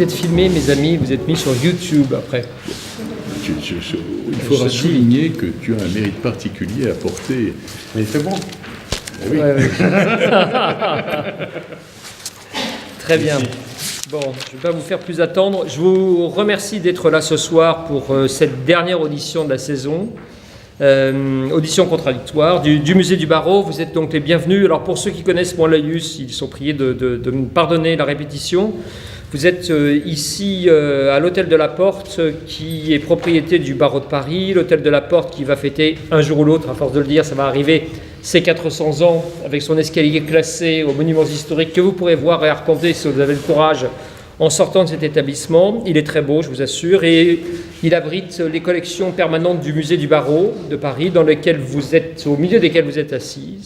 vous êtes filmés, mes amis, vous êtes mis sur YouTube après. Il faudra souligner que tu as un mérite particulier à porter. Mais c'est bon. Oui. Ouais. Très bien. Bon, je ne vais pas vous faire plus attendre. Je vous remercie d'être là ce soir pour cette dernière audition de la saison. Audition contradictoire du musée du barreau. Vous êtes donc les bienvenus. Alors pour ceux qui connaissent moins Laïus, ils sont priés de me pardonner la répétition. Vous êtes ici à l'hôtel de la Porte, qui est propriété du barreau de Paris. L'hôtel de la Porte qui va fêter un jour ou l'autre, à force de le dire, ça va arriver, ses 400 ans, avec son escalier classé aux monuments historiques que vous pourrez voir et arpenter si vous avez le courage en sortant de cet établissement. Il est très beau, je vous assure, et il abrite les collections permanentes du musée du barreau de Paris, dans lesquelles vous êtes, au milieu desquelles vous êtes assis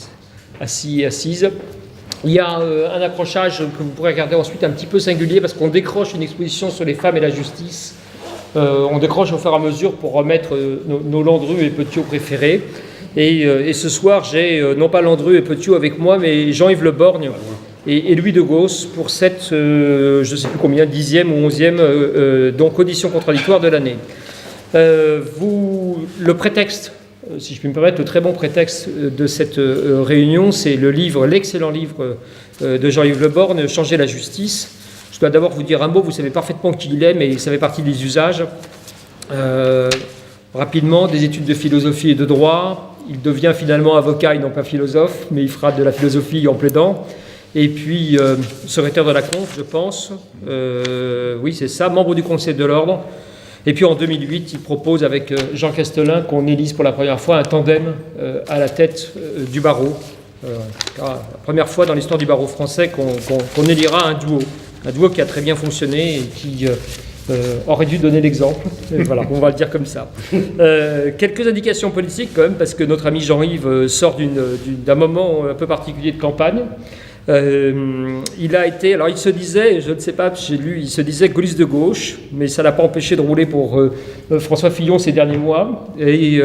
et assises. Il y a un accrochage que vous pourrez regarder ensuite un petit peu singulier, parce qu'on décroche une exposition sur les femmes et la justice. On décroche au fur et à mesure pour remettre nos Landru et Petiot préférés. Et ce soir, j'ai non pas Landru et Petiot avec moi, mais Jean-Yves Le Borgne et Louis de Gauss pour cette, je ne sais plus combien, 10e ou 11e, donc audition contradictoire de l'année. Le prétexte, si je puis me permettre, le très bon prétexte de cette réunion, c'est l'excellent livre de Jean-Yves Le Borgne, Changer la justice. Je dois d'abord vous dire un mot, vous savez parfaitement qui il est, mais ça fait partie des usages. Rapidement, des études de philosophie et de droit. Il devient finalement avocat et non pas philosophe, mais il fera de la philosophie en plaidant. Et puis, secrétaire de la Conf, je pense. Oui, c'est ça, membre du Conseil de l'Ordre. Et puis en 2008, il propose avec Jean Castelin qu'on élise pour la première fois un tandem à la tête du barreau. La première fois dans l'histoire du barreau français qu'on élira un duo qui a très bien fonctionné et qui aurait dû donner l'exemple. Voilà, on va le dire comme ça. Quelques indications politiques quand même, parce que notre ami Jean-Yves sort d'un moment un peu particulier de campagne. Il a été, alors il se disait, je ne sais pas, j'ai lu, il se disait gaulliste de gauche, mais ça ne l'a pas empêché de rouler pour François Fillon ces derniers mois. Et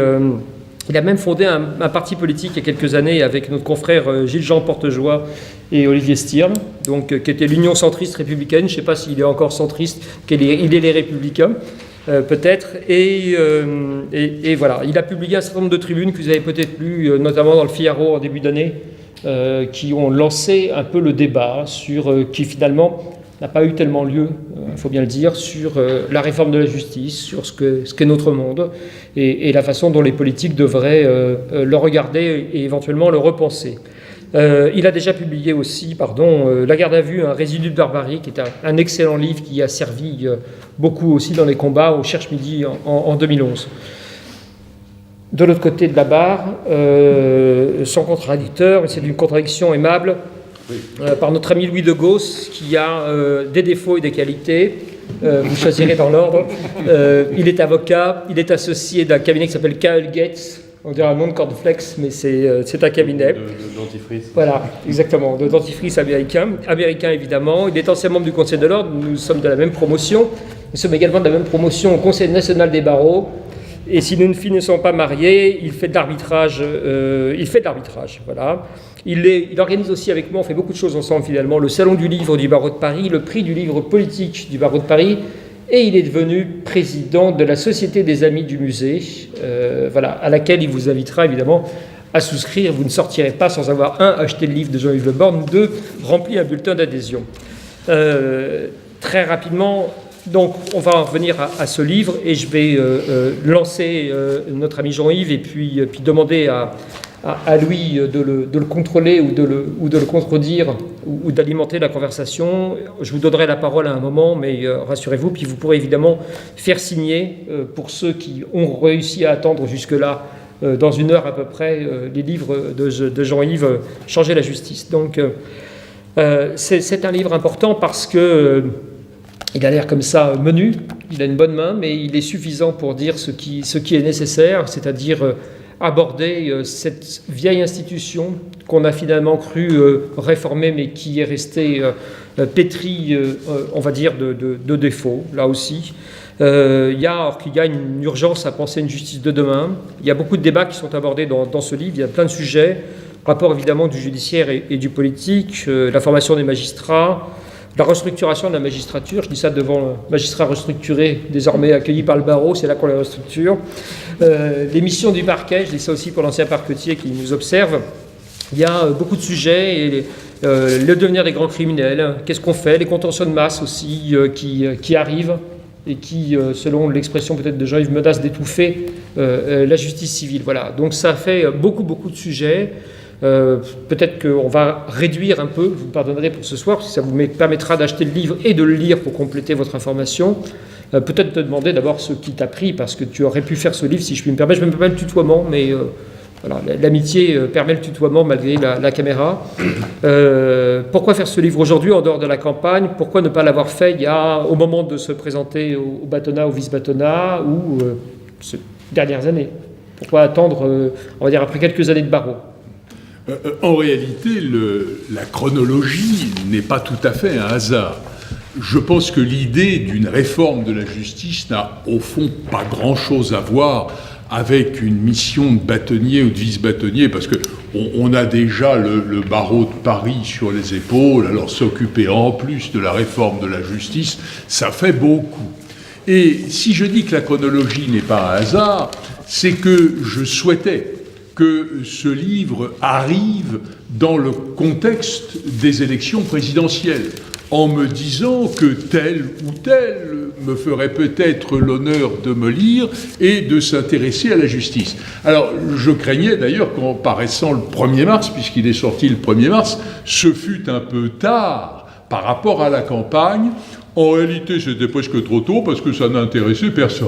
il a même fondé un parti politique il y a quelques années avec notre confrère Gilles-Jean Portejoie et Olivier Stirn, donc, qui était l'Union centriste républicaine. Je ne sais pas s'il est encore centriste, il est les Républicains. Peut-être, et voilà. Il a publié un certain nombre de tribunes que vous avez peut-être lues, notamment dans le Figaro en début d'année, qui ont lancé un peu le débat qui finalement n'a pas eu tellement lieu, il faut bien le dire, sur la réforme de la justice, sur ce qu'est notre monde et la façon dont les politiques devraient le regarder et éventuellement le repenser. Il a déjà publié aussi, La garde à vue, un résidu de barbarie, qui est un excellent livre qui a servi beaucoup aussi dans les combats au Cherche-Midi en 2011. De l'autre côté de la barre, son contradicteur, mais c'est d'une contradiction aimable, par notre ami Louis de Gauss, qui a des défauts et des qualités. Vous choisirez dans l'ordre. Il est avocat, il est associé d'un cabinet qui s'appelle K.L. Gates. On dirait un nom de cornflakes, mais c'est un cabinet. De dentifrice. Voilà, exactement, de dentifrice américain évidemment. Il est ancien membre du Conseil de l'Ordre, nous sommes de la même promotion. Nous sommes également de la même promotion au Conseil national des barreaux. Et si nous ne finissons pas mariés, il fait de l'arbitrage. Voilà. Il organise aussi avec moi, on fait beaucoup de choses ensemble finalement, le Salon du livre du barreau de Paris, le prix du livre politique du barreau de Paris, et il est devenu président de la Société des Amis du Musée, voilà, à laquelle il vous invitera évidemment à souscrire. Vous ne sortirez pas sans avoir, acheté le livre de Jean-Yves Le Borgne, 2, rempli un bulletin d'adhésion. Très rapidement, donc on va en revenir à ce livre et je vais lancer notre ami Jean-Yves et puis demander à Louis de le contrôler ou de le contredire ou d'alimenter la conversation. Je vous donnerai la parole à un moment, mais rassurez-vous, puis vous pourrez évidemment faire signer, pour ceux qui ont réussi à attendre jusque-là, dans 1 heure à peu près, les livres de Jean-Yves, Changer la justice. Donc c'est un livre important parce que il a l'air comme ça menu, il a une bonne main, mais il est suffisant pour dire ce qui est nécessaire, c'est-à-dire aborder cette vieille institution qu'on a finalement cru réformer, mais qui est restée pétrie, on va dire, de défauts, là aussi. Il y a une urgence à penser une justice de demain. Il y a beaucoup de débats qui sont abordés dans ce livre, il y a plein de sujets, rapport évidemment du judiciaire et du politique, la formation des magistrats, la restructuration de la magistrature. Je dis ça devant le magistrat restructuré, désormais accueilli par le barreau, c'est là qu'on les restructure. Les missions du parquet, je dis ça aussi pour l'ancien parquetier qui nous observe. Il y a beaucoup de sujets, et le devenir des grands criminels, qu'est-ce qu'on fait, les contentieux de masse aussi qui arrivent et qui, selon l'expression peut-être de Jean-Yves, menacent d'étouffer la justice civile. Voilà. Donc ça fait beaucoup de sujets. Peut-être qu'on va réduire un peu, vous me pardonnerez pour ce soir, parce que ça vous permettra d'acheter le livre et de le lire pour compléter votre information. Peut-être te demander d'abord ce qui t'a pris, parce que tu aurais pu faire ce livre, si je puis me permettre. Je ne me permets pas le tutoiement, mais voilà, l'amitié permet le tutoiement malgré la caméra. Pourquoi faire ce livre aujourd'hui, en dehors de la campagne? Pourquoi ne pas l'avoir fait au moment de se présenter au bâtonnat, au vice-bâtonnat, ou ces dernières années? Pourquoi attendre, on va dire, après quelques années de barreau? En réalité, la chronologie n'est pas tout à fait un hasard. Je pense que l'idée d'une réforme de la justice n'a au fond pas grand-chose à voir avec une mission de bâtonnier ou de vice-bâtonnier, parce qu'on a déjà le barreau de Paris sur les épaules, alors s'occuper en plus de la réforme de la justice, ça fait beaucoup. Et si je dis que la chronologie n'est pas un hasard, c'est que je souhaitais que ce livre arrive dans le contexte des élections présidentielles, en me disant que tel ou tel me ferait peut-être l'honneur de me lire et de s'intéresser à la justice. Alors, je craignais d'ailleurs qu'en paraissant le 1er mars, puisqu'il est sorti le 1er mars, ce fut un peu tard par rapport à la campagne. En réalité, c'était presque trop tôt parce que ça n'intéressait personne.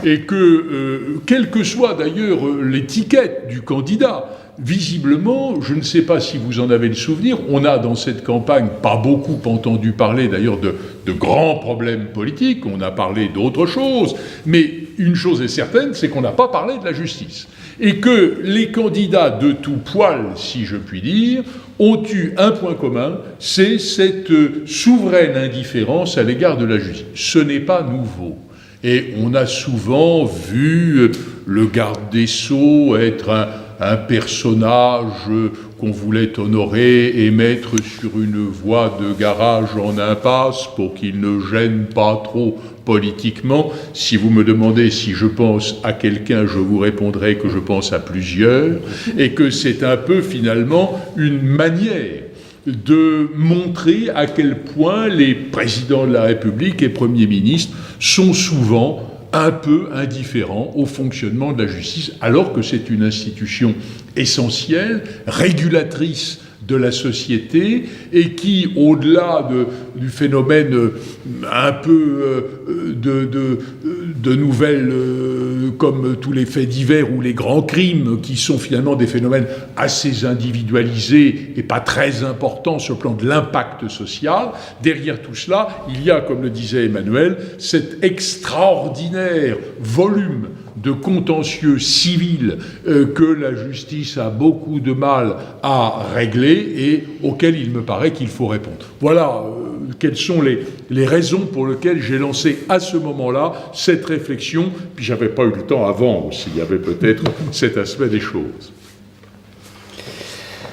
Et que, quelle que soit d'ailleurs l'étiquette du candidat, visiblement, je ne sais pas si vous en avez le souvenir, on a dans cette campagne pas beaucoup entendu parler d'ailleurs de grands problèmes politiques, on a parlé d'autres choses, mais une chose est certaine, c'est qu'on n'a pas parlé de la justice. Et que les candidats de tout poil, si je puis dire, ont eu un point commun, c'est cette souveraine indifférence à l'égard de la justice. Ce n'est pas nouveau. Et on a souvent vu le garde des Sceaux être un personnage qu'on voulait honorer et mettre sur une voie de garage en impasse pour qu'il ne gêne pas trop politiquement. Si vous me demandez si je pense à quelqu'un, je vous répondrai que je pense à plusieurs, et que c'est un peu finalement une manière de montrer à quel point les présidents de la République et premiers ministres sont souvent un peu indifférents au fonctionnement de la justice, alors que c'est une institution essentielle, régulatrice de la société, et qui, au-delà du phénomène un peu de nouvelles, comme tous les faits divers ou les grands crimes, qui sont finalement des phénomènes assez individualisés et pas très importants sur le plan de l'impact social, derrière tout cela, il y a, comme le disait Emmanuel, cet extraordinaire volume de contentieux civils que la justice a beaucoup de mal à régler et auxquels il me paraît qu'il faut répondre. Voilà quelles sont les raisons pour lesquelles j'ai lancé à ce moment-là cette réflexion, puis j'avais pas eu le temps avant aussi, il y avait peut-être cet aspect des choses.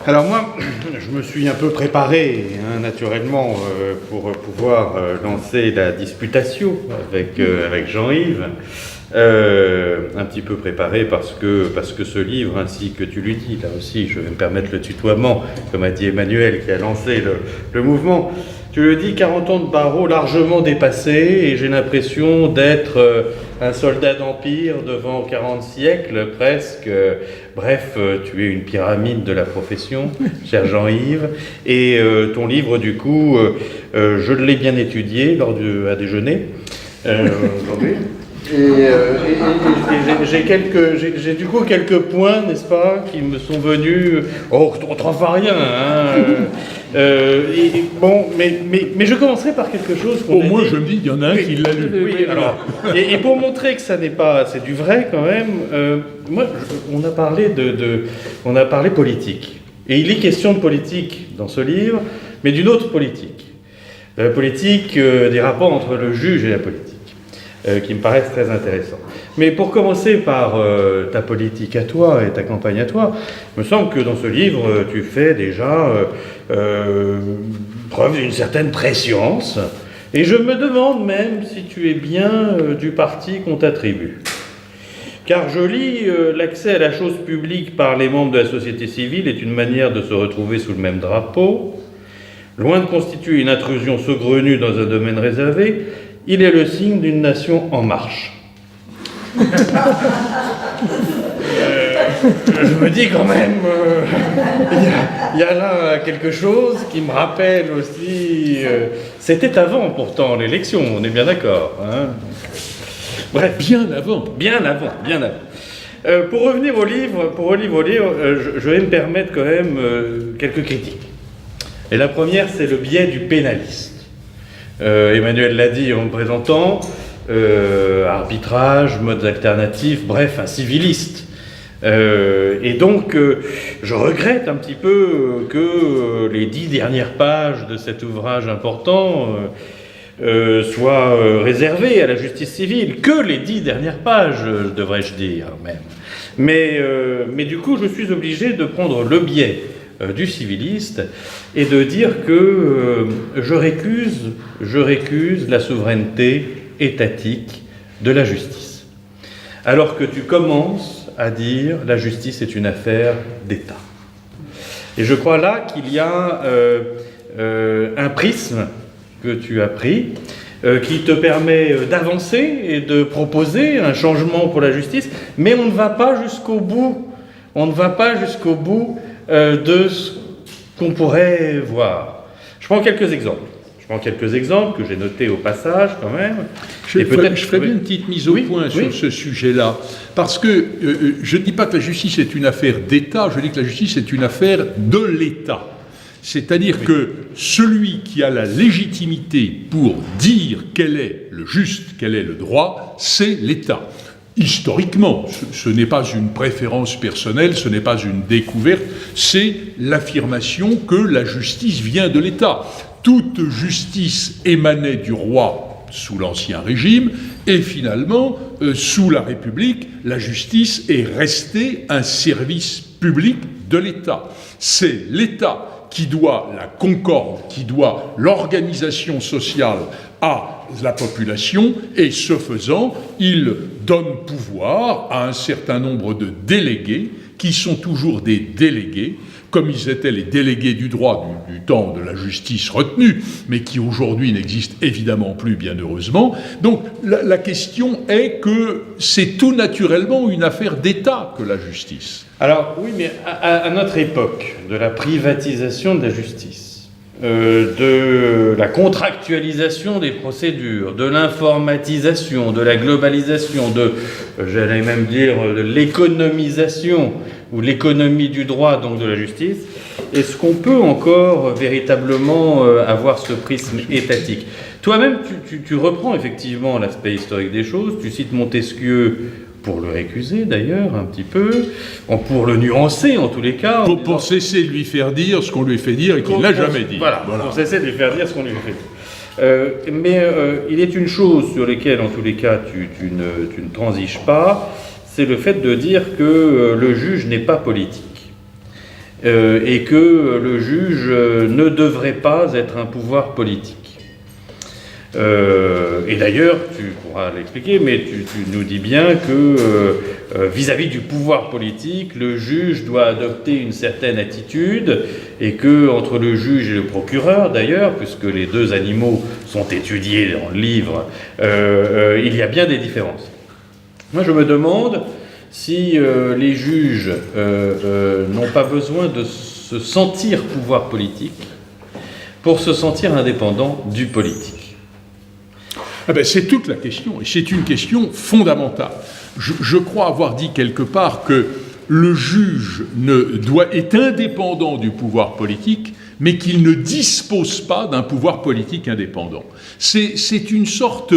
Alors moi, je me suis un peu préparé, naturellement, pour pouvoir lancer la disputatio avec Jean-Yves. Un petit peu préparé parce que ce livre, ainsi que tu lui dis, là aussi je vais me permettre le tutoiement, comme a dit Emmanuel qui a lancé le mouvement, tu le dis, 40 ans de barreau largement dépassés, et j'ai l'impression d'être un soldat d'empire devant 40 siècles presque. Bref, tu es une pyramide de la profession, cher Jean-Yves, et ton livre du coup, je l'ai bien étudié à déjeuner aujourd'hui. Et j'ai du coup quelques points, n'est-ce pas, qui me sont venus. Oh, on ne trouve rien, hein. Bon, mais je commencerai par quelque chose qu'on Au moins, je me dis, il y en a un qui l'a lu. Oui, alors, et pour montrer que ça n'est pas, c'est du vrai quand même. On a parlé politique, et il est question de politique dans ce livre, mais d'une autre politique, de la politique des rapports entre le juge et la politique. qui me paraissent très intéressants. Mais pour commencer par ta politique à toi et ta campagne à toi, il me semble que dans ce livre, tu fais déjà preuve d'une certaine prescience, et je me demande même si tu es bien du parti qu'on t'attribue. Car je lis l'accès à la chose publique par les membres de la société civile est une manière de se retrouver sous le même drapeau. Loin de constituer une intrusion saugrenue dans un domaine réservé, il est le signe d'une nation en marche. Je me dis quand même, il y a là quelque chose qui me rappelle aussi... c'était avant pourtant l'élection, on est bien d'accord. Hein. Bref, Bien avant. bien avant. Pour revenir au livre, je vais me permettre quand même quelques critiques. Et la première, c'est le biais du pénaliste. Emmanuel l'a dit en me présentant, arbitrage, modes alternatifs, bref, un civiliste. Et donc, je regrette un petit peu que les 10 dernières pages de cet ouvrage important soient réservées à la justice civile. Que les 10 dernières pages, devrais-je dire même. Mais du coup, je suis obligé de prendre le biais du civiliste et de dire que je récuse la souveraineté étatique de la justice. Alors que tu commences à dire la justice est une affaire d'État. Et je crois là qu'il y a un prisme que tu as pris qui te permet d'avancer et de proposer un changement pour la justice, mais on ne va pas jusqu'au bout. On ne va pas jusqu'au bout de ce qu'on pourrait voir. Je prends quelques exemples. Que j'ai notés au passage quand même. Je ferai bien une petite mise au point sur ce sujet-là. Parce que je ne dis pas que la justice est une affaire d'État, je dis que la justice est une affaire de l'État. C'est-à-dire que celui qui a la légitimité pour dire quel est le juste, quel est le droit, c'est l'État. Historiquement, ce n'est pas une préférence personnelle, ce n'est pas une découverte, c'est l'affirmation que la justice vient de l'État. Toute justice émanait du roi sous l'Ancien Régime, et finalement, sous la République, la justice est restée un service public de l'État. C'est l'État qui doit la concorde, qui doit l'organisation sociale à la population, et ce faisant, il donne pouvoir à un certain nombre de délégués, qui sont toujours des délégués, comme ils étaient les délégués du droit du temps de la justice retenue, mais qui aujourd'hui n'existent évidemment plus, bien heureusement. Donc la question est que c'est tout naturellement une affaire d'État que la justice. Alors oui, mais à notre époque, de la privatisation de la justice, de la contractualisation des procédures, de l'informatisation, de la globalisation, j'allais même dire, de l'économisation, ou l'économie du droit, donc de la justice, est-ce qu'on peut encore véritablement avoir ce prisme étatique ? Toi-même, tu reprends effectivement l'aspect historique des choses, tu cites Montesquieu pour le récuser d'ailleurs un petit peu, pour le nuancer en tous les cas. Pour cesser de lui faire dire ce qu'on lui fait dire et qu'il n'a jamais dit. Voilà, pour cesser de lui faire dire ce qu'on lui fait dire. Mais il est une chose sur laquelle en tous les cas tu ne transiges pas, c'est le fait de dire que le juge n'est pas politique et que le juge ne devrait pas être un pouvoir politique. Et d'ailleurs, tu pourras l'expliquer, mais tu nous dis bien que vis-à-vis du pouvoir politique, le juge doit adopter une certaine attitude et que entre le juge et le procureur, d'ailleurs, puisque les deux animaux sont étudiés dans le livre, il y a bien des différences. Moi, je me demande si les juges n'ont pas besoin de se sentir pouvoir politique pour se sentir indépendants du politique. Ah ben, c'est toute la question, et c'est une question fondamentale. Je crois avoir dit quelque part que le juge est indépendant du pouvoir politique, mais qu'il ne dispose pas d'un pouvoir politique indépendant. C'est une sorte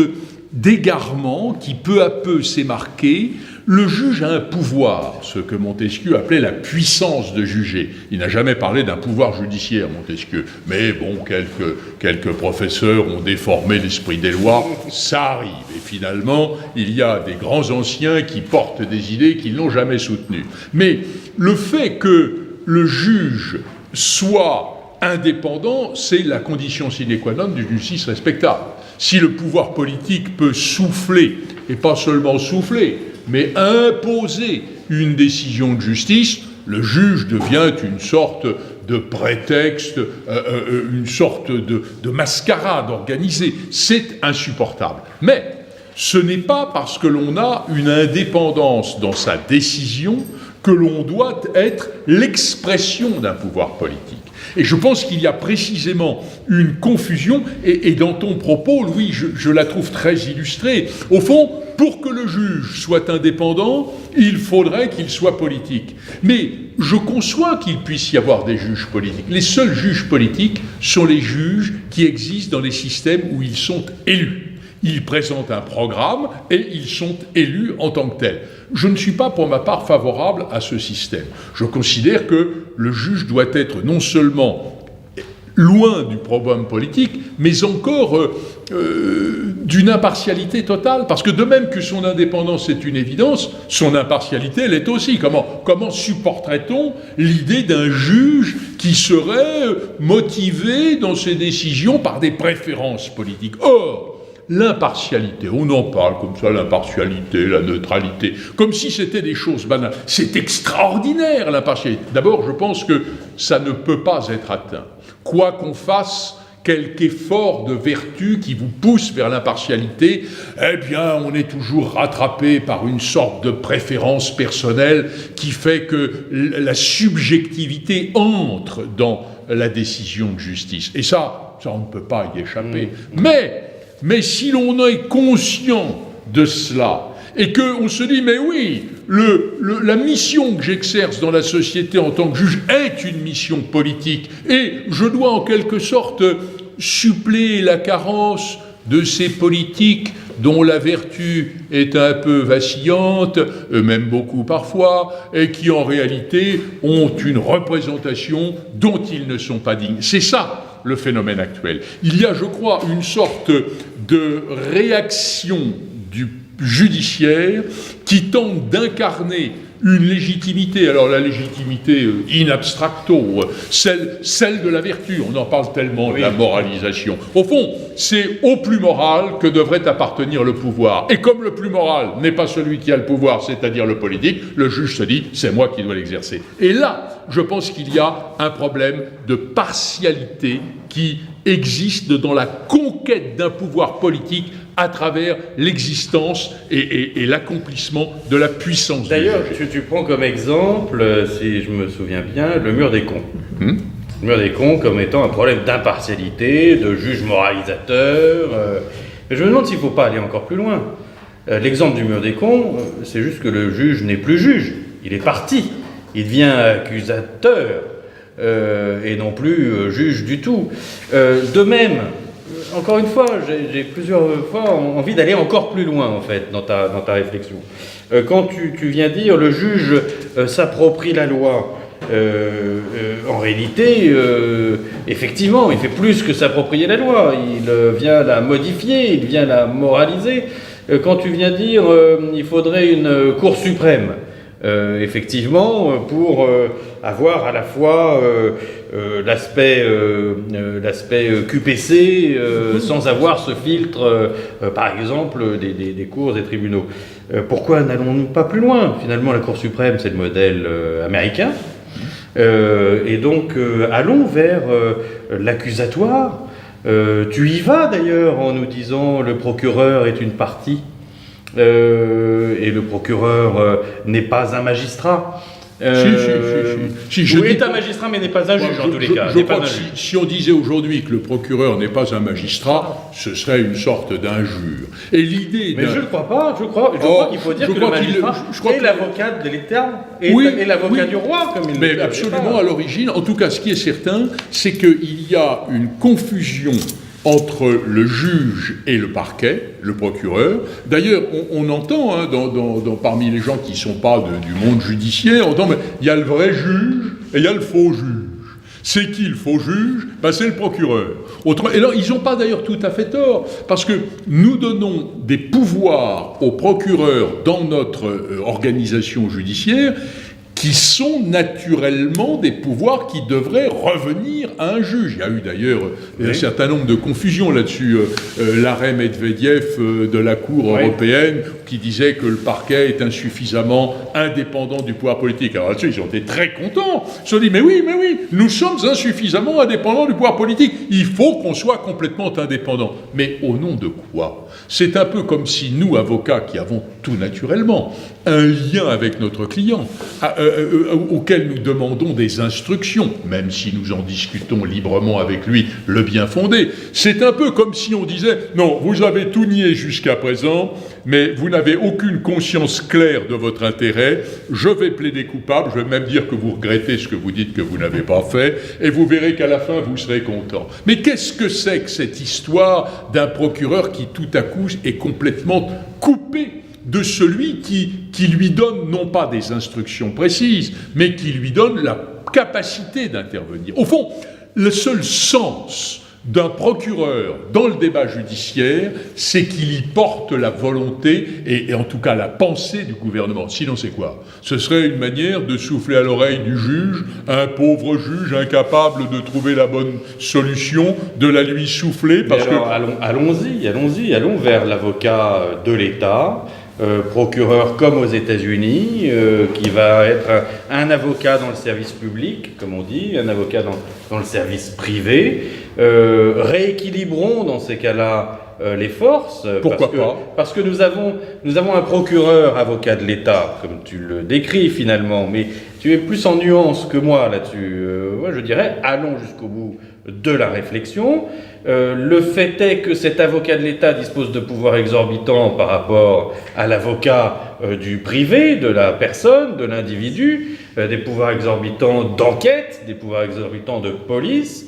d'égarement qui peu à peu s'est marqué. le juge a un pouvoir, ce que Montesquieu appelait la puissance de juger. Il n'a jamais parlé d'un pouvoir judiciaire, Montesquieu. Mais bon, quelques professeurs ont déformé l'esprit des lois, ça arrive. Et finalement, il y a des grands anciens qui portent des idées qu'ils n'ont jamais soutenues. Mais le fait que le juge soit indépendant, c'est la condition sine qua non d'une justice respectable. Si le pouvoir politique peut souffler, et pas seulement souffler, mais imposer une décision de justice, le juge devient une sorte de prétexte, une sorte de mascarade organisée. C'est insupportable. Mais ce n'est pas parce que l'on a une indépendance dans sa décision que l'on doit être l'expression d'un pouvoir politique. Et je pense qu'il y a précisément une confusion, et dans ton propos, Louis, je la trouve très illustrée. Au fond, pour que le juge soit indépendant, il faudrait qu'il soit politique. Mais je conçois qu'il puisse y avoir des juges politiques. Les seuls juges politiques sont les juges qui existent dans les systèmes où ils sont élus. Ils présentent un programme et ils sont élus en tant que tels. Je ne suis pas, pour ma part, favorable à ce système. Je considère que le juge doit être non seulement loin du problème politique, mais encore d'une impartialité totale. Parce que de même que son indépendance est une évidence, son impartialité l'est aussi. Comment supporterait-on l'idée d'un juge qui serait motivé dans ses décisions par des préférences politiques ? Or, l'impartialité, on en parle comme ça, l'impartialité, la neutralité, comme si c'était des choses banales. C'est extraordinaire, l'impartialité. D'abord, je pense que ça ne peut pas être atteint. Quoi qu'on fasse, quelque effort de vertu qui vous pousse vers l'impartialité, eh bien, on est toujours rattrapé par une sorte de préférence personnelle qui fait que la subjectivité entre dans la décision de justice. Et ça, on ne peut pas y échapper. Mais si l'on est conscient de cela, et qu'on se dit, mais oui, la mission que j'exerce dans la société en tant que juge est une mission politique, et je dois en quelque sorte suppléer la carence de ces politiques dont la vertu est un peu vacillante, même beaucoup parfois, et qui en réalité ont une représentation dont ils ne sont pas dignes. C'est ça le phénomène actuel. Il y a, je crois, une sorte de réaction du judiciaire qui tente d'incarner une légitimité, alors la légitimité in abstracto, celle de la vertu, on en parle tellement, de la moralisation. Au fond, c'est au plus moral que devrait appartenir le pouvoir. Et comme le plus moral n'est pas celui qui a le pouvoir, c'est-à-dire le politique, le juge se dit, c'est moi qui dois l'exercer. Et là, je pense qu'il y a un problème de partialité qui existe dans la conquête d'un pouvoir politique à travers l'existence et l'accomplissement de la puissance. D'ailleurs, tu prends comme exemple, si je me souviens bien, le mur des cons. Le mur des cons comme étant un problème d'impartialité, de juge moralisateur. Mais je me demande s'il ne faut pas aller encore plus loin. L'exemple du mur des cons, c'est juste que le juge n'est plus juge. Il est parti. Il devient accusateur et non plus juge du tout. De même, encore une fois, j'ai plusieurs fois envie d'aller encore plus loin, en fait, dans ta réflexion. Quand tu viens dire le juge s'approprie la loi, en réalité, effectivement, il fait plus que s'approprier la loi. Il vient la modifier, il vient la moraliser. Quand tu viens dire il faudrait une Cour suprême, effectivement, pour avoir à la fois l'aspect QPC sans avoir ce filtre, par exemple, des cours et tribunaux. Pourquoi n'allons-nous pas plus loin ? Finalement, la Cour suprême, c'est le modèle américain. Et donc, allons vers l'accusatoire. Tu y vas d'ailleurs en nous disant le procureur est une partie. Et le procureur n'est pas un magistrat. Est un magistrat, mais n'est pas un juge en tous les cas. Je crois que si on disait aujourd'hui que le procureur n'est pas un magistrat, ce serait une sorte d'injure. Et l'idée. Mais je ne crois pas. Je crois qu'il faut dire que le magistrat est l'avocat de l'État et l'avocat du roi, comme il mais absolument à l'origine. En tout cas, ce qui est certain, c'est qu'il y a une confusion entre le juge et le parquet, le procureur. D'ailleurs, on entend, parmi les gens qui ne sont pas du monde judiciaire, on entend, mais il y a le vrai juge et il y a le faux juge. C'est qui le faux juge? C'est le procureur. Et alors, ils n'ont pas d'ailleurs tout à fait tort, parce que nous donnons des pouvoirs au procureur dans notre organisation judiciaire qui sont naturellement des pouvoirs qui devraient revenir à un juge. Il y a eu d'ailleurs un certain nombre de confusions là-dessus. L'arrêt Medvedev de la Cour européenne qui disait que le parquet est insuffisamment indépendant du pouvoir politique. Alors là-dessus, ils ont été très contents. Ils se sont dit, mais oui, nous sommes insuffisamment indépendants du pouvoir politique. Il faut qu'on soit complètement indépendants. Mais au nom de quoi? C'est un peu comme si nous, avocats, qui avons tout naturellement un lien avec notre client, auquel nous demandons des instructions, même si nous en discutons librement avec lui, le bien fondé. C'est un peu comme si on disait, non, vous avez tout nié jusqu'à présent, mais vous n'avez aucune conscience claire de votre intérêt, je vais plaider coupable, je vais même dire que vous regrettez ce que vous dites que vous n'avez pas fait, et vous verrez qu'à la fin, vous serez content. Mais qu'est-ce que c'est que cette histoire d'un procureur qui, tout à coup, est complètement coupé de celui qui lui donne non pas des instructions précises, mais qui lui donne la capacité d'intervenir. Au fond, le seul sens d'un procureur dans le débat judiciaire, c'est qu'il y porte la volonté et en tout cas la pensée du gouvernement. Sinon, c'est quoi? Ce serait une manière de souffler à l'oreille du juge, un pauvre juge incapable de trouver la bonne solution, de la lui souffler parce que... Allons vers l'avocat de l'État, procureur comme aux États-Unis, qui va être un avocat dans le service public, comme on dit, un avocat dans le service privé. Rééquilibrons dans ces cas-là les forces. Pourquoi pas? Parce que nous avons un procureur avocat de l'État, comme tu le décris finalement, mais tu es plus en nuance que moi là-dessus. Moi, je dirais, allons jusqu'au bout de la réflexion. Le fait est que cet avocat de l'État dispose de pouvoirs exorbitants par rapport à l'avocat du privé, de la personne, de l'individu, des pouvoirs exorbitants d'enquête, des pouvoirs exorbitants de police.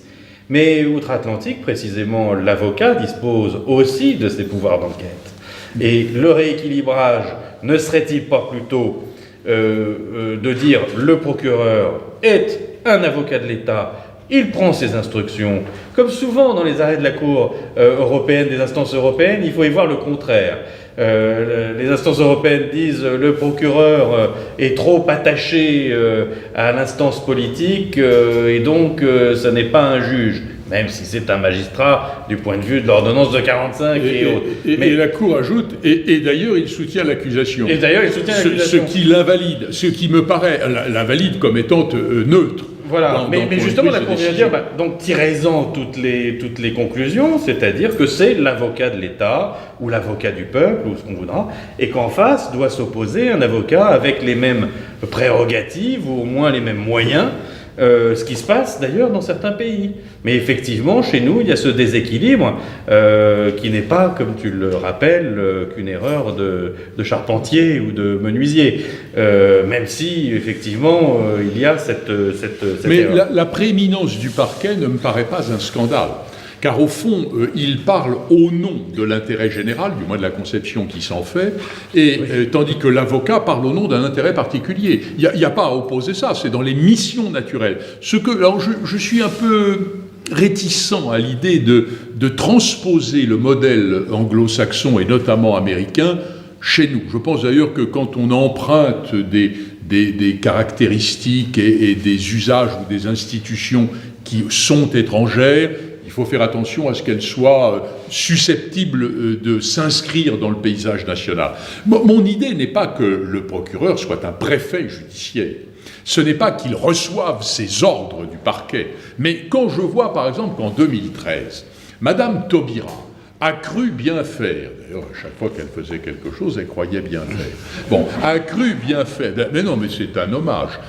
Mais outre-Atlantique, précisément, l'avocat dispose aussi de ces pouvoirs d'enquête. Et le rééquilibrage ne serait-il pas plutôt de dire le procureur est un avocat de l'État, il prend ses instructions, comme souvent dans les arrêts de la Cour européenne, des instances européennes, il faut y voir le contraire. Les instances européennes disent le procureur est trop attaché à l'instance politique et donc ce n'est pas un juge, même si c'est un magistrat du point de vue de l'ordonnance de 45 et autres. Et la Cour ajoute, et d'ailleurs il soutient l'accusation. Ce qui l'invalide, ce qui me paraît l'invalide comme étant neutre. Voilà, mais justement, la Cour vient dire, donc tirez-en toutes les conclusions, c'est-à-dire que c'est l'avocat de l'État, ou l'avocat du peuple, ou ce qu'on voudra, et qu'en face doit s'opposer un avocat avec les mêmes prérogatives, ou au moins les mêmes moyens, ce qui se passe d'ailleurs dans certains pays. Mais effectivement, chez nous, il y a ce déséquilibre qui n'est pas, comme tu le rappelles, qu'une erreur de charpentier ou de menuisier. Même si, effectivement, il y a cette Mais erreur. La prééminence du parquet ne me paraît pas un scandale. Car au fond, il parle au nom de l'intérêt général, du moins de la conception qui s'en fait, et tandis que l'avocat parle au nom d'un intérêt particulier. Il n'y a pas à opposer ça, c'est dans les missions naturelles. Alors je suis un peu réticent à l'idée de transposer le modèle anglo-saxon et notamment américain chez nous. Je pense d'ailleurs que quand on emprunte des caractéristiques et des usages ou des institutions qui sont étrangères, il faut faire attention à ce qu'elles soient susceptibles de s'inscrire dans le paysage national. Mon idée n'est pas que le procureur soit un préfet judiciaire. Ce n'est pas qu'il reçoive ses ordres du parquet. Mais quand je vois, par exemple, qu'en 2013, Madame Taubira a cru bien faire, d'ailleurs, à chaque fois qu'elle faisait quelque chose, elle croyait bien faire. Bon, a cru bien faire, mais non, mais c'est un hommage,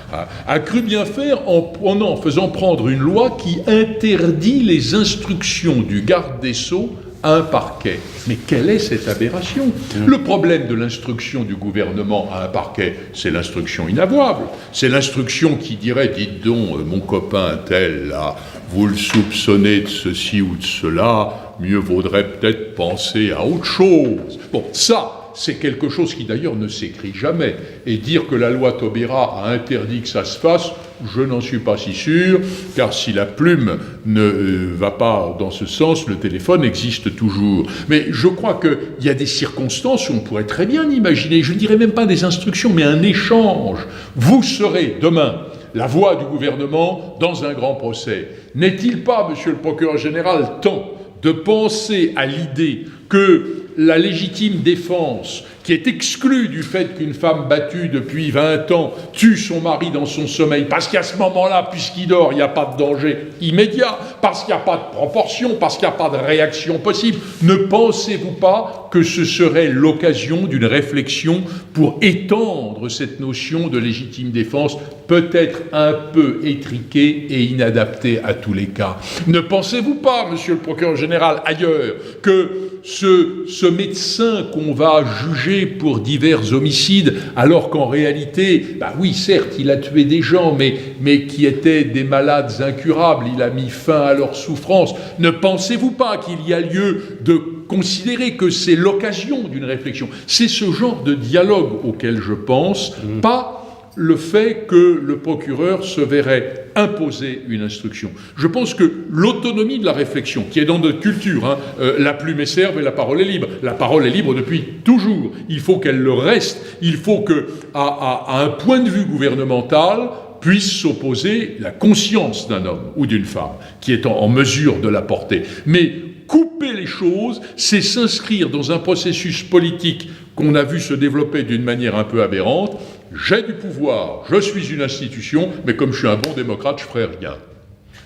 a cru bien faire en faisant prendre une loi qui interdit les instructions du garde des Sceaux à un parquet. Mais quelle est cette aberration ? Le problème de l'instruction du gouvernement à un parquet, c'est l'instruction inavouable. C'est l'instruction qui dirait, dites donc, mon copain tel, là, vous le soupçonnez de ceci ou de cela, mieux vaudrait peut-être penser à autre chose. Bon, ça, c'est quelque chose qui d'ailleurs ne s'écrit jamais. Et dire que la loi Taubira a interdit que ça se fasse, je n'en suis pas si sûr, car si la plume ne va pas dans ce sens, le téléphone existe toujours. Mais je crois qu'il y a des circonstances où on pourrait très bien imaginer, je ne dirais même pas des instructions, mais un échange. Vous serez demain la voix du gouvernement dans un grand procès. N'est-il pas, monsieur le procureur général, temps de penser à l'idée que la légitime défense, qui est exclue du fait qu'une femme battue depuis 20 ans tue son mari dans son sommeil, parce qu'à ce moment-là, puisqu'il dort, il n'y a pas de danger immédiat, parce qu'il n'y a pas de proportion, parce qu'il n'y a pas de réaction possible, ne pensez-vous pas que ce serait l'occasion d'une réflexion pour étendre cette notion de légitime défense, peut-être un peu étriquée et inadaptée à tous les cas? Ne pensez-vous pas, monsieur le procureur général, ailleurs, que ce médecin qu'on va juger pour divers homicides, alors qu'en réalité, oui, certes, il a tué des gens, mais qui étaient des malades incurables, il a mis fin à leur souffrance. Ne pensez-vous pas qu'il y a lieu de considérer que c'est l'occasion d'une réflexion? C'est ce genre de dialogue auquel je pense, pas le fait que le procureur se verrait imposer une instruction. Je pense que l'autonomie de la réflexion, qui est dans notre culture, la plume est serve et la parole est libre. La parole est libre depuis toujours. Il faut qu'elle le reste. Il faut que, à un point de vue gouvernemental, puisse s'opposer la conscience d'un homme ou d'une femme, qui est en mesure de la porter. Mais couper les choses, c'est s'inscrire dans un processus politique qu'on a vu se développer d'une manière un peu aberrante. J'ai du pouvoir, je suis une institution, mais comme je suis un bon démocrate, je ferai rien.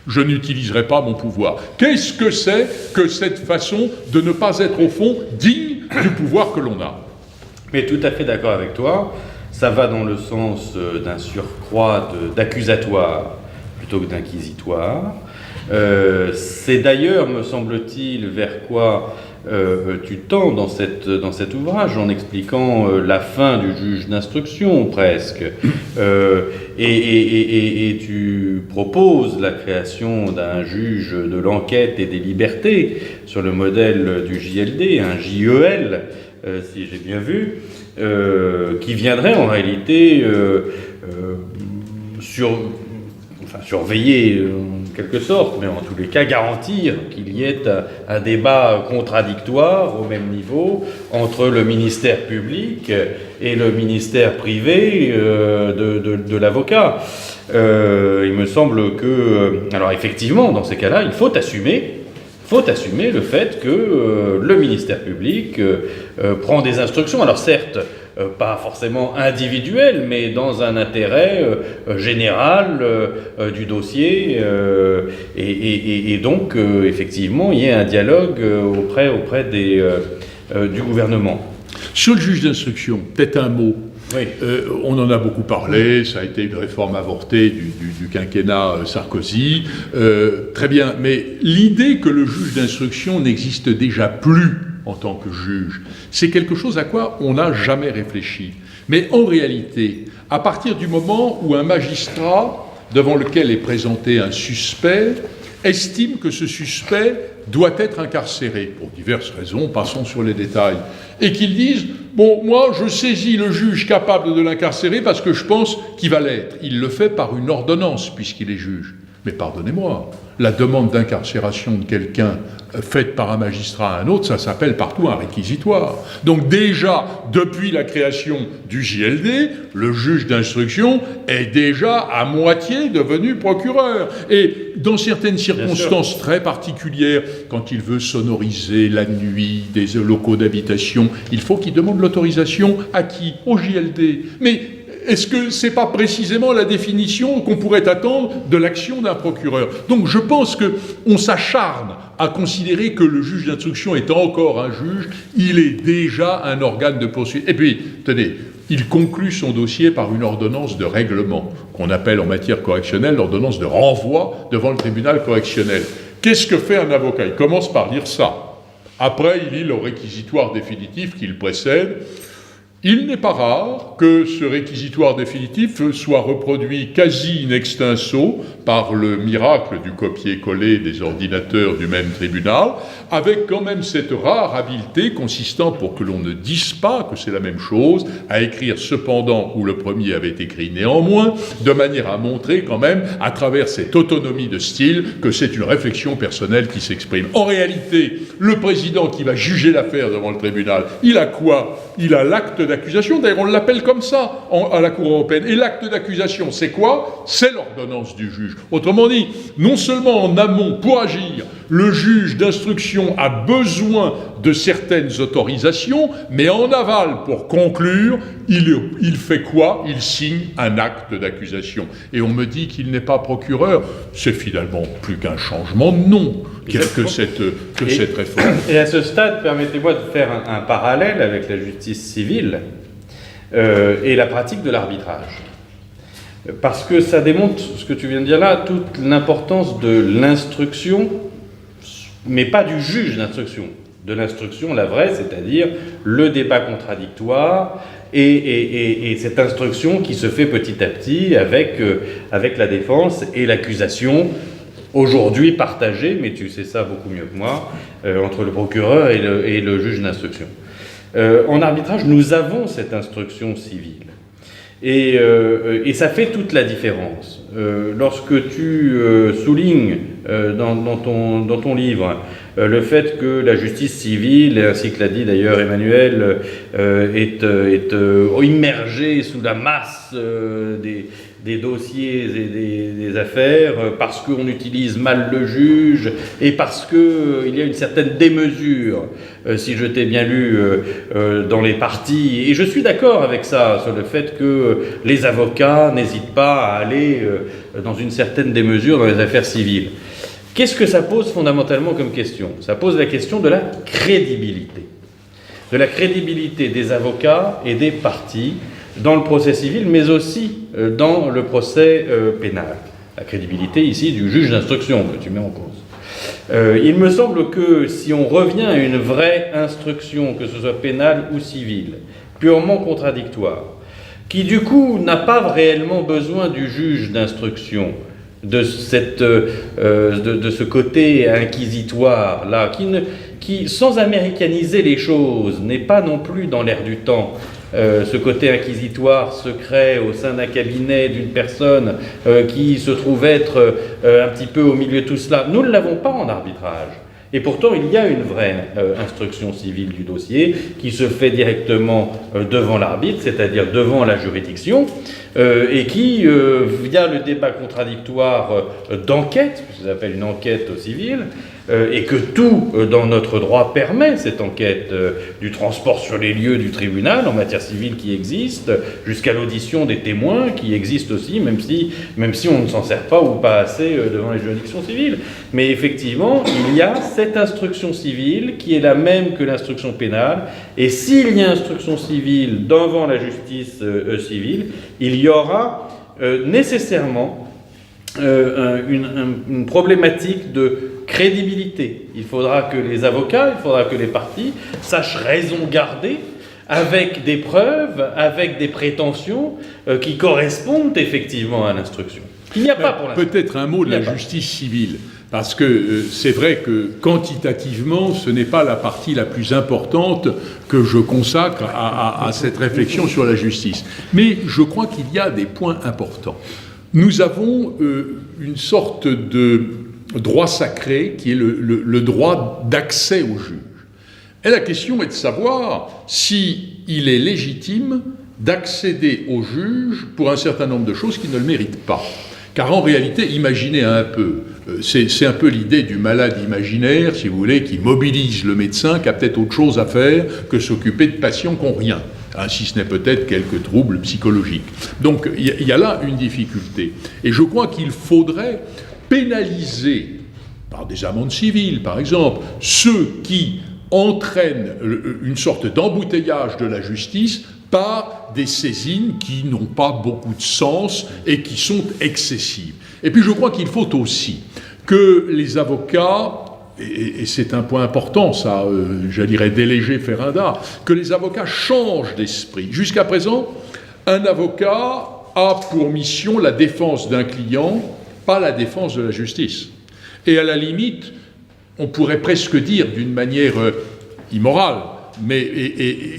Je n'utiliserai pas mon pouvoir. Qu'est-ce que c'est que cette façon de ne pas être, au fond, digne du pouvoir que l'on a ? Mais tout à fait d'accord avec toi. Ça va dans le sens d'un surcroît d'accusatoire plutôt que d'inquisitoire. C'est d'ailleurs, me semble-t-il, vers quoi tu tends dans cet ouvrage, en expliquant la fin du juge d'instruction, presque. Et tu proposes la création d'un juge de l'enquête et des libertés, sur le modèle du JLD, un JEL, si j'ai bien vu, qui viendrait en réalité surveiller en quelque sorte, mais en tous les cas garantir qu'il y ait un débat contradictoire au même niveau entre le ministère public et le ministère privé de l'avocat. Il me semble que, alors effectivement, dans ces cas-là, il faut assumer le fait que le ministère public prend des instructions, alors certes, pas forcément individuelles, mais dans un intérêt général du dossier, et donc, effectivement, il y a un dialogue auprès du gouvernement. Sur le juge d'instruction, peut-être un mot. Oui. On en a beaucoup parlé, ça a été une réforme avortée du quinquennat Sarkozy. Très bien, mais l'idée que le juge d'instruction n'existe déjà plus en tant que juge, c'est quelque chose à quoi on n'a jamais réfléchi. Mais en réalité, à partir du moment où un magistrat, devant lequel est présenté un suspect, estime que ce suspect doit être incarcéré, pour diverses raisons, passons sur les détails, et qu'il dise « Bon, moi, je saisis le juge capable de l'incarcérer parce que je pense qu'il va l'être. » Il le fait par une ordonnance, puisqu'il est juge. Mais pardonnez-moi, la demande d'incarcération de quelqu'un faite par un magistrat à un autre, ça s'appelle partout un réquisitoire. Donc déjà, depuis la création du JLD, le juge d'instruction est déjà à moitié devenu procureur. Et dans certaines circonstances très particulières, quand il veut sonoriser la nuit des locaux d'habitation, il faut qu'il demande l'autorisation à qui ? Au JLD. Mais est-ce que c'est pas précisément la définition qu'on pourrait attendre de l'action d'un procureur ? Donc je pense qu'on s'acharne à considérer que le juge d'instruction est encore un juge, il est déjà un organe de poursuite. Et puis, tenez, il conclut son dossier par une ordonnance de règlement, qu'on appelle en matière correctionnelle l'ordonnance de renvoi devant le tribunal correctionnel. Qu'est-ce que fait un avocat ? Il commence par lire ça. Après, il lit le réquisitoire définitif qui le précède. Il n'est pas rare que ce réquisitoire définitif soit reproduit quasi in extenso par le miracle du copier-coller des ordinateurs du même tribunal, avec quand même cette rare habileté consistant, pour que l'on ne dise pas que c'est la même chose, à écrire cependant où le premier avait écrit néanmoins, de manière à montrer quand même, à travers cette autonomie de style, que c'est une réflexion personnelle qui s'exprime. En réalité, le président qui va juger l'affaire devant le tribunal, il a quoi? Il a l'acte d'accusation, d'ailleurs on l'appelle comme ça à la Cour européenne. Et l'acte d'accusation, c'est quoi? C'est l'ordonnance du juge. Autrement dit, non seulement en amont, pour agir, le juge d'instruction a besoin de certaines autorisations, mais en aval, pour conclure, il fait quoi? Il signe un acte d'accusation. Et on me dit qu'il n'est pas procureur. C'est finalement plus qu'un changement de nom que cette réforme. Et à ce stade, permettez-moi de faire un parallèle avec la justice civile et la pratique de l'arbitrage. Parce que ça démontre, ce que tu viens de dire là, toute l'importance de l'instruction, mais pas du juge d'instruction. De l'instruction, la vraie, c'est-à-dire le débat contradictoire et cette instruction qui se fait petit à petit avec la défense et l'accusation, aujourd'hui partagée, mais tu sais ça beaucoup mieux que moi, entre le procureur et le juge d'instruction. En arbitrage, nous avons cette instruction civile. Et ça fait toute la différence. Lorsque tu soulignes dans ton livre le fait que la justice civile, ainsi que l'a dit d'ailleurs Emmanuel, est immergée sous la masse des dossiers et des affaires, parce qu'on utilise mal le juge et parce qu'il y a une certaine démesure, si je t'ai bien lu, dans les parties. Et je suis d'accord avec ça, sur le fait que les avocats n'hésitent pas à aller dans une certaine démesure dans les affaires civiles. Qu'est-ce que ça pose fondamentalement comme question? Ça pose la question de la crédibilité. De la crédibilité des avocats et des parties dans le procès civil, mais aussi dans le procès pénal. La crédibilité ici du juge d'instruction que tu mets en cause. Il me semble que si on revient à une vraie instruction, que ce soit pénale ou civile, purement contradictoire, qui du coup n'a pas réellement besoin du juge d'instruction, de ce côté inquisitoire là, qui sans américaniser les choses, n'est pas non plus dans l'air du temps. Ce côté inquisitoire secret au sein d'un cabinet d'une personne qui se trouve être un petit peu au milieu de tout cela. Nous ne l'avons pas en arbitrage. Et pourtant, il y a une vraie instruction civile du dossier qui se fait directement devant l'arbitre, c'est-à-dire devant la juridiction, et qui, via le débat contradictoire d'enquête, ce qu'on appelle une enquête au civil, et que tout dans notre droit permet, cette enquête du transport sur les lieux du tribunal en matière civile qui existe, jusqu'à l'audition des témoins qui existe aussi, même si on ne s'en sert pas ou pas assez devant les juridictions civiles. Mais effectivement, il y a cette instruction civile qui est la même que l'instruction pénale, et s'il y a instruction civile devant la justice civile, il y aura nécessairement une problématique de crédibilité. Il faudra que les avocats, il faudra que les parties sachent raison garder avec des preuves, avec des prétentions qui correspondent effectivement à l'instruction. Il n'y a pas pour l'instant. Peut-être un mot de la justice civile, parce que c'est vrai que quantitativement, ce n'est pas la partie la plus importante que je consacre à cette réflexion sur la justice. Mais je crois qu'il y a des points importants. Nous avons une sorte de droit sacré qui est le droit d'accès au juge. Et la question est de savoir si il est légitime d'accéder au juge pour un certain nombre de choses qui ne le méritent pas. Car en réalité, imaginez un peu, c'est un peu l'idée du malade imaginaire, si vous voulez, qui mobilise le médecin, qui a peut-être autre chose à faire que s'occuper de patients qui n'ont rien. Si ce n'est peut-être quelques troubles psychologiques. Donc il y a là une difficulté. Et je crois qu'il faudrait pénaliser, par des amendes civiles par exemple, ceux qui entraînent une sorte d'embouteillage de la justice par des saisines qui n'ont pas beaucoup de sens et qui sont excessives. Et puis je crois qu'il faut aussi que les avocats et c'est un point important, ça, je dirais délégué Ferranda, que les avocats changent d'esprit. Jusqu'à présent, un avocat a pour mission la défense d'un client, pas la défense de la justice. Et à la limite, on pourrait presque dire d'une manière immorale, mais